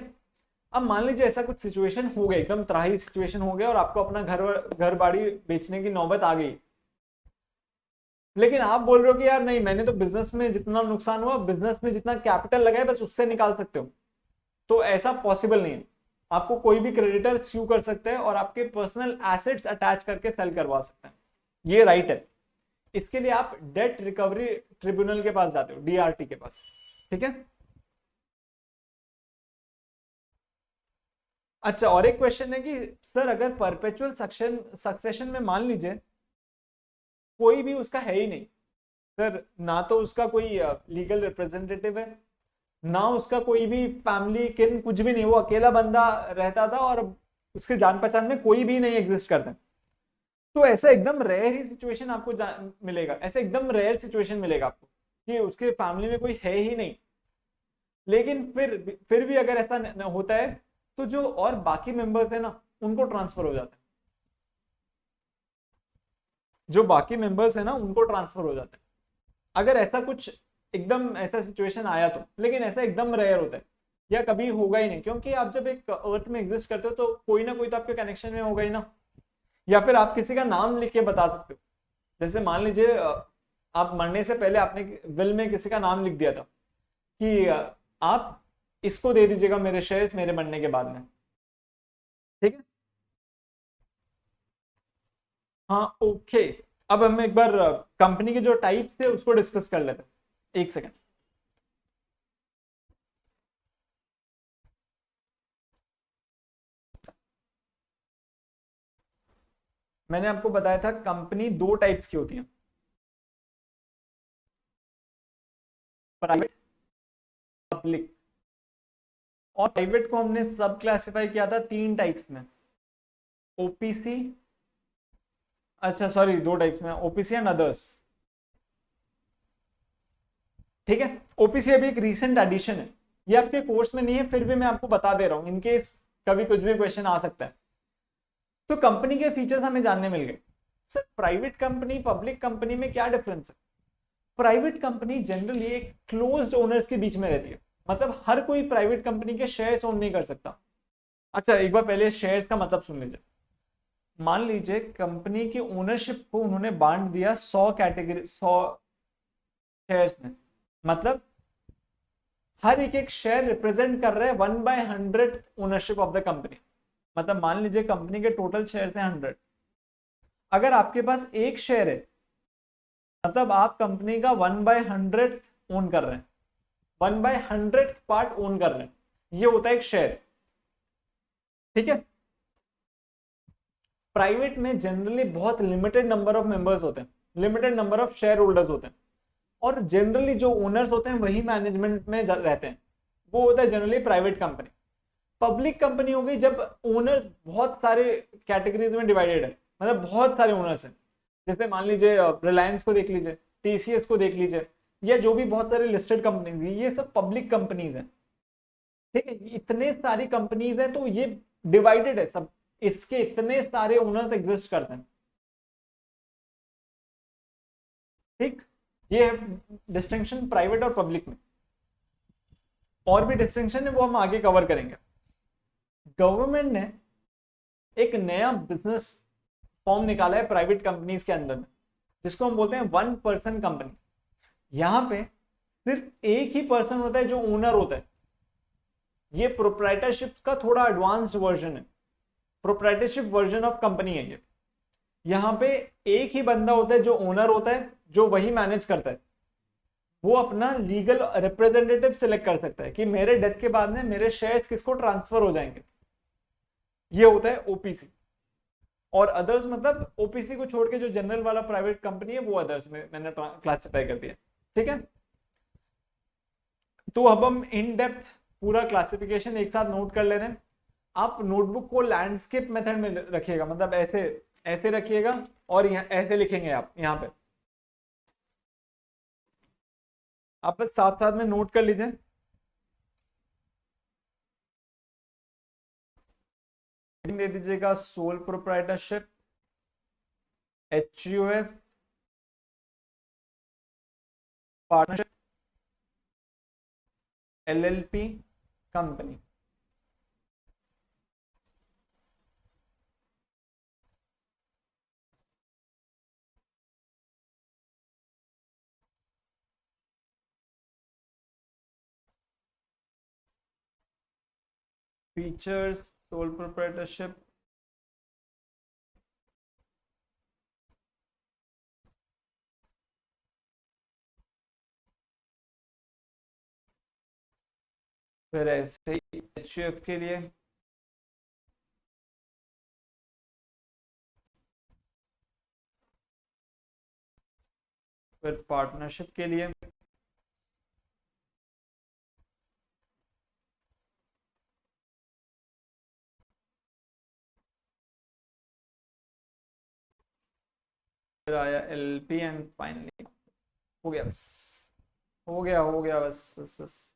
अब मान लीजिए ऐसा कुछ सिचुएशन हो गया, एकदम त्राही सिचुएशन हो गया और आपको अपना घर बाड़ी बेचने की नौबत आ गई, लेकिन आप बोल रहे हो कि यार नहीं, मैंने तो बिजनेस में जितना नुकसान हुआ, बिजनेस में जितना कैपिटल लगाया बस उससे निकाल सकते हो, तो ऐसा पॉसिबल नहीं है। आपको कोई भी क्रेडिटर स्यू कर सकता है और आपके पर्सनल एसेट्स अटैच करके सेल करवा सकते हैं, ये राइट है। इसके लिए आप डेट रिकवरी ट्रिब्यूनल के पास जाते हो, डीआरटी के पास, ठीक है। अच्छा, और एक क्वेश्चन है कि सर अगर परपेचुअल सक्सेशन में मान लीजिए कोई भी उसका है ही नहीं, सर ना तो उसका कोई लीगल रिप्रेजेंटेटिव है, ना उसका कोई भी फैमिली किन, कुछ भी नहीं, वो अकेला बंदा रहता था और उसके जान पहचान में कोई भी नहीं एग्जिस्ट करता, तो ऐसा एकदम रेयर ही सिचुएशन आपको मिलेगा, ऐसा एकदम रेयर सिचुएशन मिलेगा आपको कि उसके फैमिली में कोई है ही नहीं। लेकिन फिर भी अगर ऐसा होता है तो जो और बाकी मेंबर्स है ना उनको ट्रांसफर हो जाता है, जो बाकी मेंबर्स है ना उनको ट्रांसफर हो जाता है, अगर ऐसा कुछ एकदम ऐसा सिचुएशन आया तो। लेकिन ऐसा एकदम रेयर होता है या कभी होगा ही नहीं, क्योंकि आप जब एक अर्थ में एग्जिस्ट करते हो तो कोई ना कोई तो आपके कनेक्शन में होगा ही ना। या फिर आप किसी का नाम लिख के बता सकते हो, जैसे मान लीजिए आप मरने से पहले आपने विल में किसी का नाम लिख दिया था कि आप इसको दे दीजिएगा मेरे शेयर्स मेरे मरने के बाद में, ठीक है। हाँ ओके। अब हम एक बार कंपनी के जो टाइप्स थे उसको डिस्कस कर लेते हैं, एक सेकंड। मैंने आपको बताया था कंपनी दो टाइप्स की होती है, प्राइवेट, पब्लिक। और प्राइवेट को हमने सब क्लासिफाई किया था तीन टाइप्स में, ओपीसी, अच्छा सॉरी दो टाइप्स में, ओपीसी एंड अदर्स, ठीक है। ओपीसी अभी एक रीसेंट एडिशन है, ये आपके कोर्स में नहीं है, फिर भी मैं आपको बता दे रहा हूं इनकेस कभी कुछ भी क्वेश्चन आ सकता है। तो कंपनी के फीचर्स हमें जानने मिल गए। Sir private company public company में क्या डिफरेंस है? प्राइवेट कंपनी जनरली एक क्लोज्ड ओनर्स के बीच में रहती है, मतलब हर कोई प्राइवेट कंपनी के शेयर्स ओन नहीं कर सकता। अच्छा एक बार पहले शेयर्स का मतलब सुन लीजिए। मान लीजिए कंपनी की ओनरशिप को उन्होंने बांट दिया 100 शेयर्स में, मतलब हर एक शेयर रिप्रेजेंट कर रहे हैं 1/100 ओनरशिप ऑफ द कंपनी। मतलब मान लीजिए कंपनी के टोटल शेयर है 100, अगर आपके पास एक शेयर है मतलब आप कंपनी का 1/100 ओन कर रहे हैं, 1/100 पार्ट ओन कर रहे हैं, ये होता है एक शेयर, ठीक है। प्राइवेट में जनरली बहुत लिमिटेड नंबर ऑफ मेंबर्स होते हैं, limited number of share holders होते हैं, और जनरली जो ओनर्स होते हैं वही मैनेजमेंट में रहते हैं, वो होता है generally private company. Public company हो गई जब ओनर्स बहुत सारे कैटेगरीज में डिवाइडेड है, मतलब बहुत सारे ओनर्स हैं, जैसे मान लीजिए रिलायंस को देख लीजिए, टीसीएस को देख लीजिए, या जो भी बहुत सारे लिस्टेड कंपनीज, ये सब पब्लिक कंपनीज हैं, ठीक है। इतने सारी कंपनीज हैं तो ये डिवाइडेड है सब, इसके इतने सारे ओनर्स एग्जिस्ट करते हैं, ठीक। ये है डिस्टिंक्शन प्राइवेट और पब्लिक में। और भी डिस्टिंक्शन है वो हम आगे कवर करेंगे। गवर्नमेंट ने एक नया बिजनेस फॉर्म निकाला है प्राइवेट कंपनीज के अंदर में, जिसको हम बोलते हैं 1 पर्सन कंपनी। यहां पे सिर्फ एक ही पर्सन होता है जो ओनर होता है, ये प्रोप्राइटरशिप का थोड़ा एडवांस्ड वर्जन है, प्रोप्राइटरशिप वर्जन ऑफ कंपनी है ये। यहाँ पे एक ही बंदा होता है जो ओनर होता है, जो वही मैनेज करता है, वो अपना लीगल रिप्रेजेंटेटिव सिलेक्ट कर सकता है कि मेरे डेथ के बाद में मेरे शेयर्स किसको ट्रांसफर हो जाएंगे, ये होता है ओपीसी। और अदर्स मतलब ओपीसी को छोड़ के जो जनरल वाला प्राइवेट कंपनी है वो अदर्स में मैंने क्लासिफाई कर दिया, ठीक है। तो अब हम इन डेप्थ पूरा क्लासिफिकेशन एक साथ नोट कर ले रहे हैं। आप नोटबुक को लैंडस्केप मेथड में रखिएगा, मतलब ऐसे ऐसे रखिएगा, और यहाँ ऐसे लिखेंगे आप यहाँ पे, आप बस साथ साथ में नोट कर लीजिए। दे दीजिएगा sole proprietorship, HUF, partnership, LLP, company. Features sole proprietorship, फिर ऐसे ही एचयूएफ के लिए फिर पार्टनरशिप के लिए फिर आया एलपी एंड फाइनली हो गया बस, हो गया बस बस बस।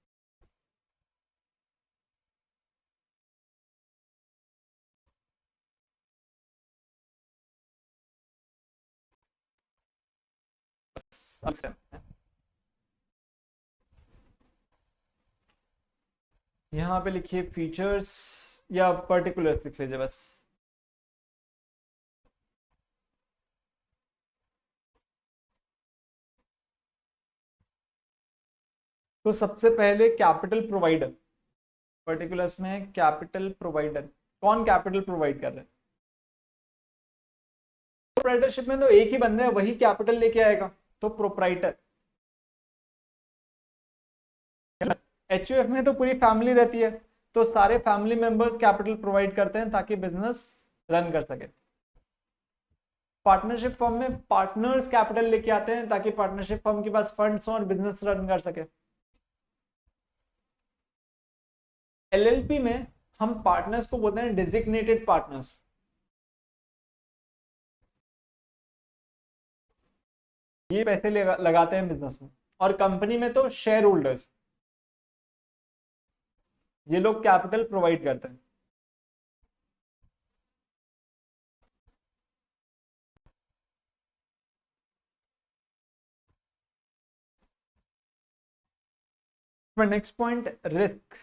बस यहाँ पे लिखिए फीचर्स या पर्टिकुलर्स लिख लीजिए बस। तो सबसे पहले कैपिटल प्रोवाइडर, पर्टिकुलर्स में कैपिटल प्रोवाइडर, कौन कैपिटल प्रोवाइड कर रहे हैं? प्रोप्राइटरशिप में तो एक ही बंदा है, वही कैपिटल लेके आएगा, तो प्रोप्राइटर। एचयूएफ में तो पूरी फैमिली रहती है, तो सारे फैमिली मेंबर्स कैपिटल प्रोवाइड करते हैं ताकि बिजनेस रन कर सके। पार्टनरशिप फर्म में पार्टनर्स कैपिटल लेके आते हैं ताकि पार्टनरशिप फर्म के पास फंड्स हो और बिजनेस रन कर सके। एलएलपी में हम पार्टनर्स को बोलते हैं डेजिग्नेटेड पार्टनर्स। ये पैसे लगाते हैं बिजनेस में। और कंपनी में तो शेयर होल्डर्स, ये लोग कैपिटल प्रोवाइड करते हैं। Next point, risk.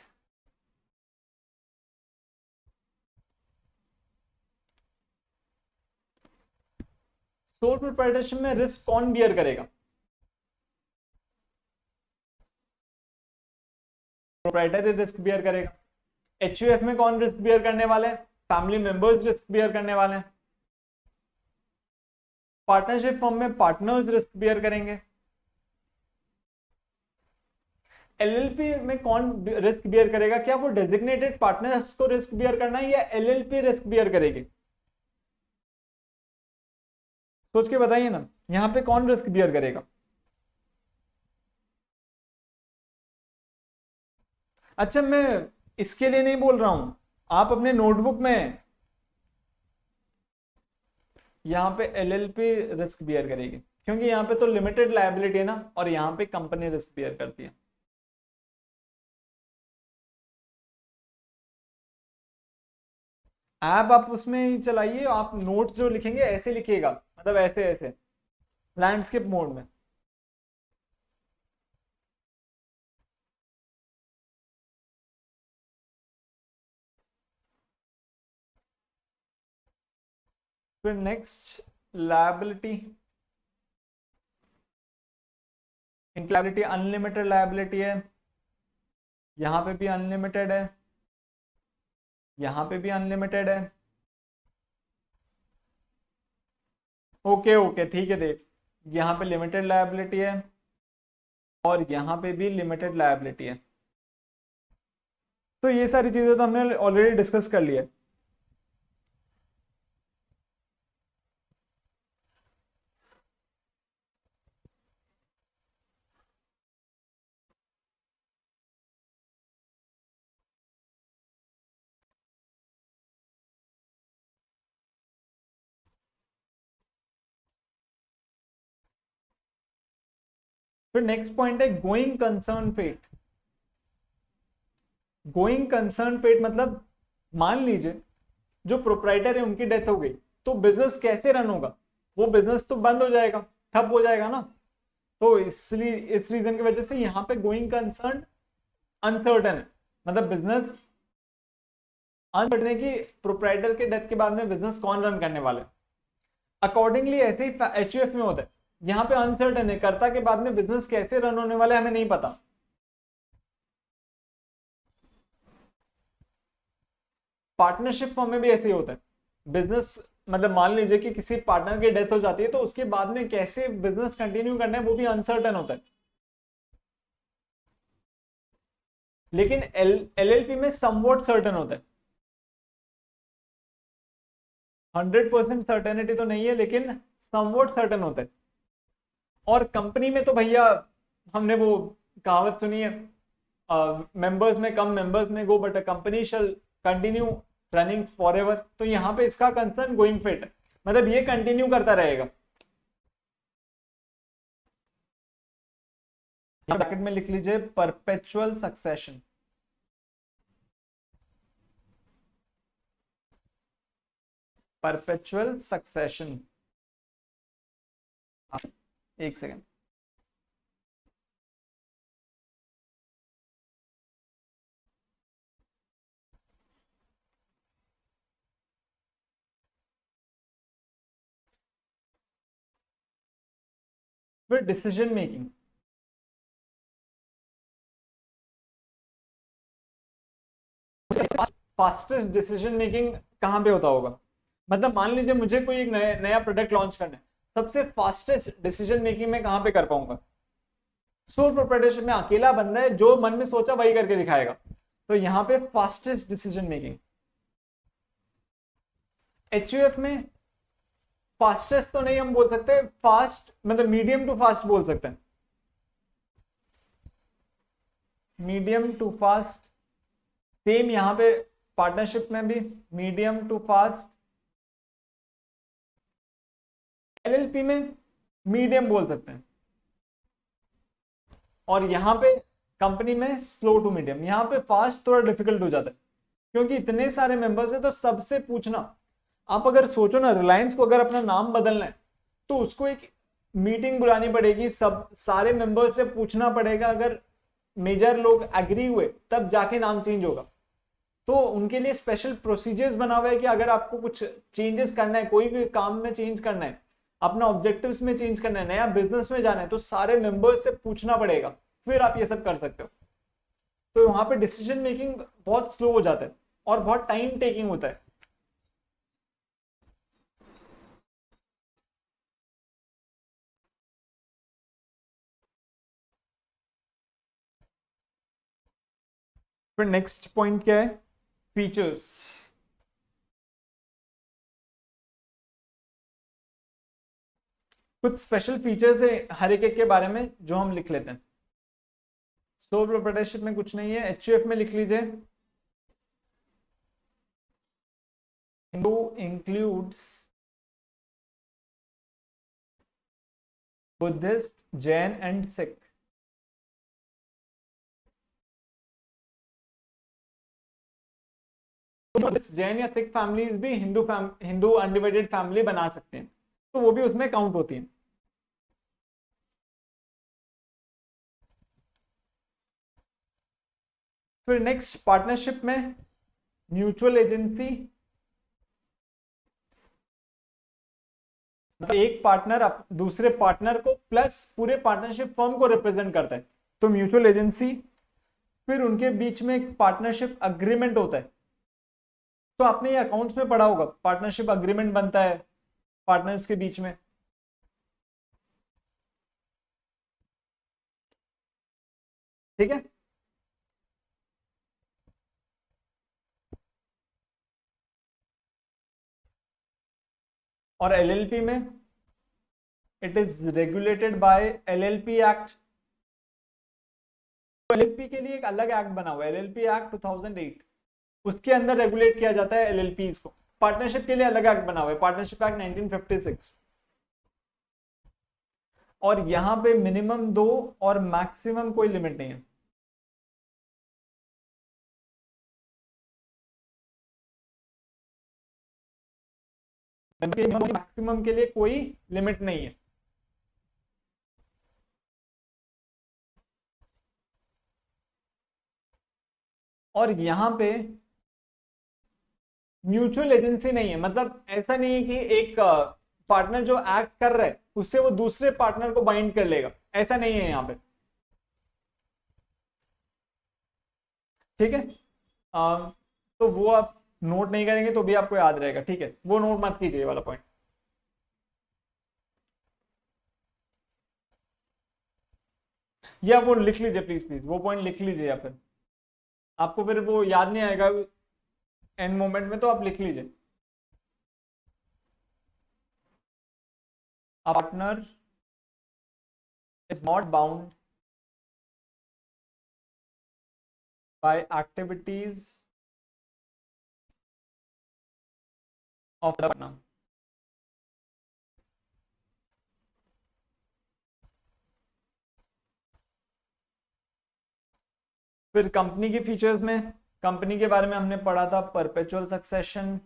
Sole proprietorship में रिस्क कौन बियर करेगा? प्रोप्राइटर रिस्क बियर करेगा। एचयूएफ में कौन रिस्क बियर करने वाले हैं? फैमिली मेंबर्स रिस्क बियर करने वाले हैं। पार्टनरशिप फर्म में पार्टनर्स रिस्क बियर करेंगे। एलएलपी में कौन रिस्क बियर करेगा? क्या वो डेजिग्नेटेड पार्टनर्स को रिस्क बियर करना है या एलएलपी रिस्क बियर करेगी? सोच के बताइए ना, यहां पे कौन रिस्क बियर करेगा? अच्छा, मैं इसके लिए नहीं बोल रहा हूं, आप अपने नोटबुक में यहाँ पे एलएलपी रिस्क बियर करेगी, क्योंकि यहाँ पे तो लिमिटेड लायबिलिटी है ना, और यहाँ पे कंपनी रिस्क बियर करती है। ऐप आप उसमें ही चलाइए, आप नोट्स जो लिखेंगे ऐसे लिखिएगा, मतलब ऐसे ऐसे लैंडस्केप मोड में। फिर next liability, liability unlimited liability है, यहाँ पे भी अनलिमिटेड है, यहाँ पे भी अनलिमिटेड है। ओके ओके ठीक है देव, यहाँ पे लिमिटेड लायबिलिटी है और यहाँ पे भी लिमिटेड लायबिलिटी है। तो ये सारी चीजें तो हमने ऑलरेडी डिस्कस कर लिया है। फिर नेक्स्ट पॉइंट है going concern fate. Going concern fate मतलब मान लीजिए जो प्रोप्राइटर है उनकी डेथ हो गई, तो बिजनेस कैसे रन होगा? वो बिजनेस तो बंद हो जाएगा, ठप हो जाएगा ना। तो इसलिए इस रीजन की वजह से यहाँ पे गोइंग कंसर्न अनसर्टन है, मतलब बिजनेस अनसर्टन है कि प्रोप्राइटर के डेथ के बाद में बिजनेस कौन रन करने वाला है। अकॉर्डिंगली ऐसे ही एचयूएफ में होता है, यहाँ पे अनसर्टन है, कर्ता के बाद में बिजनेस कैसे रन होने वाला है हमें नहीं पता। पार्टनरशिप फॉर्म में भी ऐसे ही होता है। बिजनेस मतलब मान लीजिए कि किसी पार्टनर की डेथ हो जाती है तो उसके बाद में कैसे बिजनेस कंटिन्यू करना है वो भी अनसर्टन होता है। लेकिन एलएलपी में समवॉट सर्टन होता है। 100% सर्टेनिटी तो नहीं है लेकिन समवॉट सर्टन होता है। और कंपनी में तो भैया हमने वो कहावत सुनी है, मेंबर्स में कम मेंबर्स में go but a company shall continue running for ever. तो यहाँ पे इसका कंसर्न गोइंग फिट है, मतलब ये कंटिन्यू करता रहेगा। ब्रैकेट में लिख लीजिए परपेचुअल सक्सेशन। परपेचुअल सक्सेशन, एक सेकेंड। फिर decision making, fastest decision making कहां पे होता होगा? मतलब मान लीजिए मुझे कोई एक नया प्रोडक्ट लॉन्च करना है, सबसे फास्टेस्ट डिसीजन मेकिंग में कहां पे कर पाऊंगा? सोल प्रोप्राइटरशिप में अकेला बंदा है, जो मन में सोचा वही करके दिखाएगा। तो यहां पे फास्टेस्ट डिसीजन मेकिंग। एचयूएफ में फास्टेस्ट तो नहीं हम बोल सकते, फास्ट मतलब मीडियम टू फास्ट बोल सकते हैं। मीडियम टू फास्ट, सेम यहां पे पार्टनरशिप में भी मीडियम टू फास्ट। एलएलपी में मीडियम बोल सकते हैं। और यहां पे कंपनी में स्लो टू मीडियम। यहां पे फास्ट थोड़ा डिफिकल्ट हो जाता है क्योंकि इतने सारे मेंबर्स है, तो सबसे पूछना। आप अगर सोचो ना, रिलायंस को अगर अपना नाम बदलना है तो उसको एक मीटिंग बुलानी पड़ेगी, सब सारे मेंबर्स से पूछना पड़ेगा, अगर मेजर लोग एग्री हुए तब जाके नाम चेंज होगा। तो उनके लिए स्पेशल प्रोसीजर्स बना हुआ है कि अगर आपको कुछ चेंजेस करना है, कोई भी काम में चेंज करना है, अपना ऑब्जेक्टिव्स में चेंज करना है, नया बिजनेस में जाना है, तो सारे मेंबर्स से पूछना पड़ेगा, फिर आप ये सब कर सकते हो। तो वहां पे डिसीजन मेकिंग बहुत स्लो हो जाता है और बहुत टाइम टेकिंग होता है। फिर नेक्स्ट पॉइंट क्या है? फीचर्स। कुछ स्पेशल फीचर्स है हर एक के बारे में जो हम लिख लेते हैं। सोल प्रोप्राइटरशिप में कुछ नहीं है। एचयूएफ में लिख लीजिए Hindu includes Buddhist, Jain and Sikh. Jain या सिख फैमिलीज भी हिंदू अनडिवाइडेड फैमिली बना सकते हैं, तो वो भी उसमें काउंट होती है। फिर नेक्स्ट पार्टनरशिप में म्यूचुअल एजेंसी। एक पार्टनर दूसरे पार्टनर को प्लस पूरे पार्टनरशिप फर्म को रिप्रेजेंट करता है, तो म्यूचुअल एजेंसी। फिर उनके बीच में एक पार्टनरशिप अग्रीमेंट होता है। तो आपने ये अकाउंट्स में पढ़ा होगा, पार्टनरशिप अग्रीमेंट बनता है पार्टनर्स के बीच में। ठीक है। और एलएलपी में it is regulated by LLP act. LLP के लिए एक अलग एक्ट बना हुआ है, एलएलपी एक्ट 2008। उसके अंदर रेगुलेट किया जाता है एलएलपीज को। पार्टनरशिप के लिए अलग एक्ट बना हुआ है, पार्टनरशिप एक्ट 1956। और यहां पे मिनिमम 2 और मैक्सिमम कोई लिमिट नहीं है। मैक्सिमम के लिए कोई लिमिट नहीं है। और यहां पे म्यूचुअल एजेंसी नहीं है, मतलब ऐसा नहीं है कि एक पार्टनर जो एक्ट कर रहा है उससे वो दूसरे पार्टनर को बाइंड कर लेगा, ऐसा नहीं है यहां पे। ठीक है। तो वो आप नोट नहीं करेंगे तो भी आपको याद रहेगा, ठीक है, वो नोट मत कीजिए वाला पॉइंट। या वो लिख लीजिए प्लीज प्लीज, वो पॉइंट लिख लीजिए, या फिर आपको फिर वो याद नहीं आएगा एंड मोमेंट में, तो आप लिख लीजिए। A partner is not bound by activities of the partner. फिर कंपनी के फीचर्स में, कंपनी के बारे में हमने पढ़ा था परपेचुअल सक्सेशन,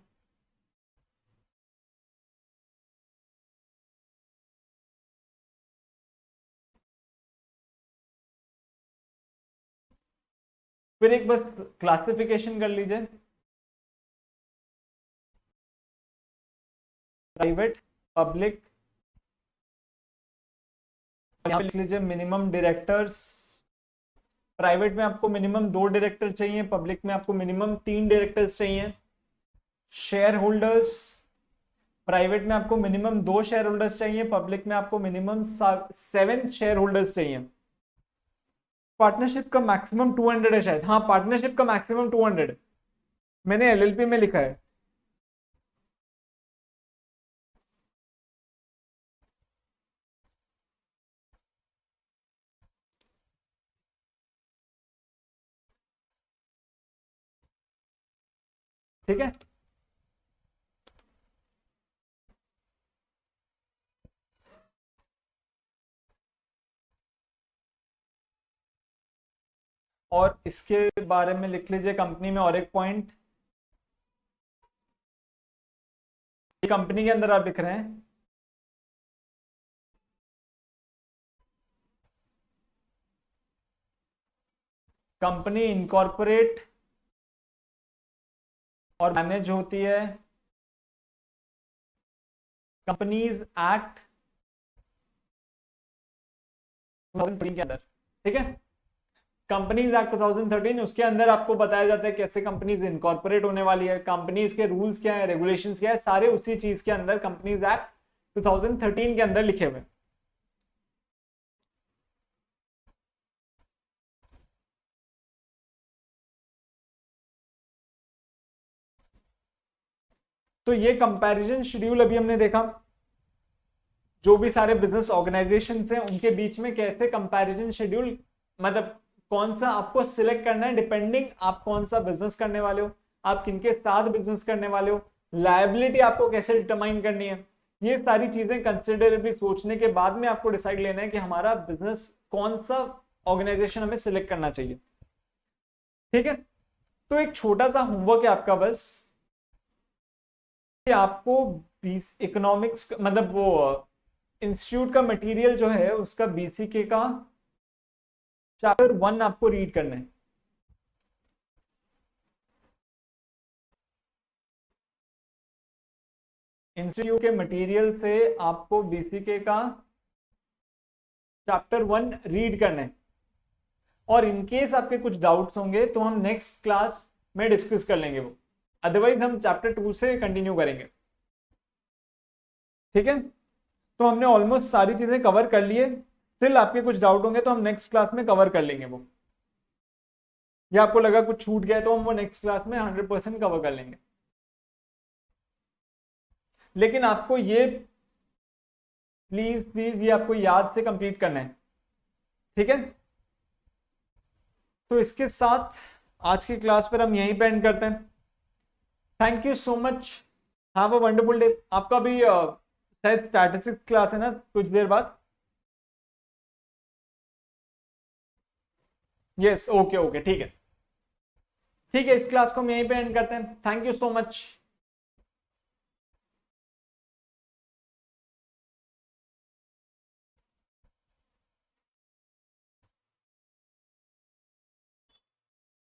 फिर एक बस क्लासिफिकेशन कर लीजिए, प्राइवेट, पब्लिक, यहाँ पे लिख लीजिए मिनिमम डायरेक्टर्स। प्राइवेट में आपको मिनिमम 2 डायरेक्टर चाहिए, पब्लिक में आपको मिनिमम 3 डायरेक्टर्स चाहिए। शेयर होल्डर्स, प्राइवेट में आपको मिनिमम 2 शेयर होल्डर्स चाहिए, पब्लिक में आपको मिनिमम 7 शेयर होल्डर्स चाहिए। पार्टनरशिप का मैक्सिमम 200 है शायद, हाँ पार्टनरशिप का मैक्सिमम 200, मैंने एलएलपी में लिखा है। ठीक है, और इसके बारे में लिख लीजिए कंपनी में और एक पॉइंट, कंपनी के अंदर आप लिख रहे हैं कंपनी इनकॉर्पोरेट और मैनेज होती है कंपनीज एक्ट 2013 के अंदर। ठीक है, कंपनीज एक्ट 2013, उसके अंदर आपको बताया जाता है कैसे कंपनीज इनकॉर्पोरेट होने वाली है, कंपनीज के रूल्स क्या है, रेगुलेशंस क्या है, सारे उसी चीज के अंदर कंपनीज एक्ट 2013 के अंदर लिखे हुए। तो ये कंपैरिजन शेड्यूल अभी हमने देखा, जो भी सारे बिजनेस ऑर्गेनाइजेशन हैं उनके बीच में कैसे कंपैरिजन शेड्यूल, मतलब कौन सा आपको सिलेक्ट करना है डिपेंडिंग आप कौन सा बिजनेस करने वाले हो, आप किनके साथ बिजनेस करने वाले हो, लायबिलिटी आपको कैसे डिटरमाइन करनी है, ये सारी चीजें कंसिडरेबली सोचने के बाद में आपको डिसाइड लेना है कि हमारा बिजनेस कौन सा ऑर्गेनाइजेशन हमें सिलेक्ट करना चाहिए। ठीक है, तो एक छोटा सा होमवर्क है आपका बस, कि आपको इकोनॉमिक्स मतलब वो इंस्टीट्यूट का मटेरियल जो है उसका बीसीके का चैप्टर 1 आपको रीड करना है। इंस्टीट्यूट के मटेरियल से आपको बीसीके का चैप्टर 1 रीड करना है, और इनकेस आपके कुछ डाउट्स होंगे तो हम नेक्स्ट क्लास में डिस्कस कर लेंगे वो, अदरवाइज हम चैप्टर 2 से कंटिन्यू करेंगे। ठीक है, तो हमने ऑलमोस्ट सारी चीजें कवर कर लिए, स्टिल आपके कुछ डाउट होंगे तो हम नेक्स्ट क्लास में कवर कर लेंगे वो, या आपको लगा कुछ छूट गया तो हम वो नेक्स्ट क्लास में 100% कवर कर लेंगे। लेकिन आपको ये प्लीज प्लीज ये आपको याद से कंप्लीट करना है। ठीक है, तो इसके साथ आज की क्लास पर हम यहीं पे एंड करते हैं। Thank you so much, have a wonderful day. आपका भी शायद स्टैटिस्टिक्स क्लास है ना कुछ देर बाद। यस, ओके ओके, ठीक है ठीक है, इस क्लास को हम यहीं पे एंड करते हैं। Thank you so much.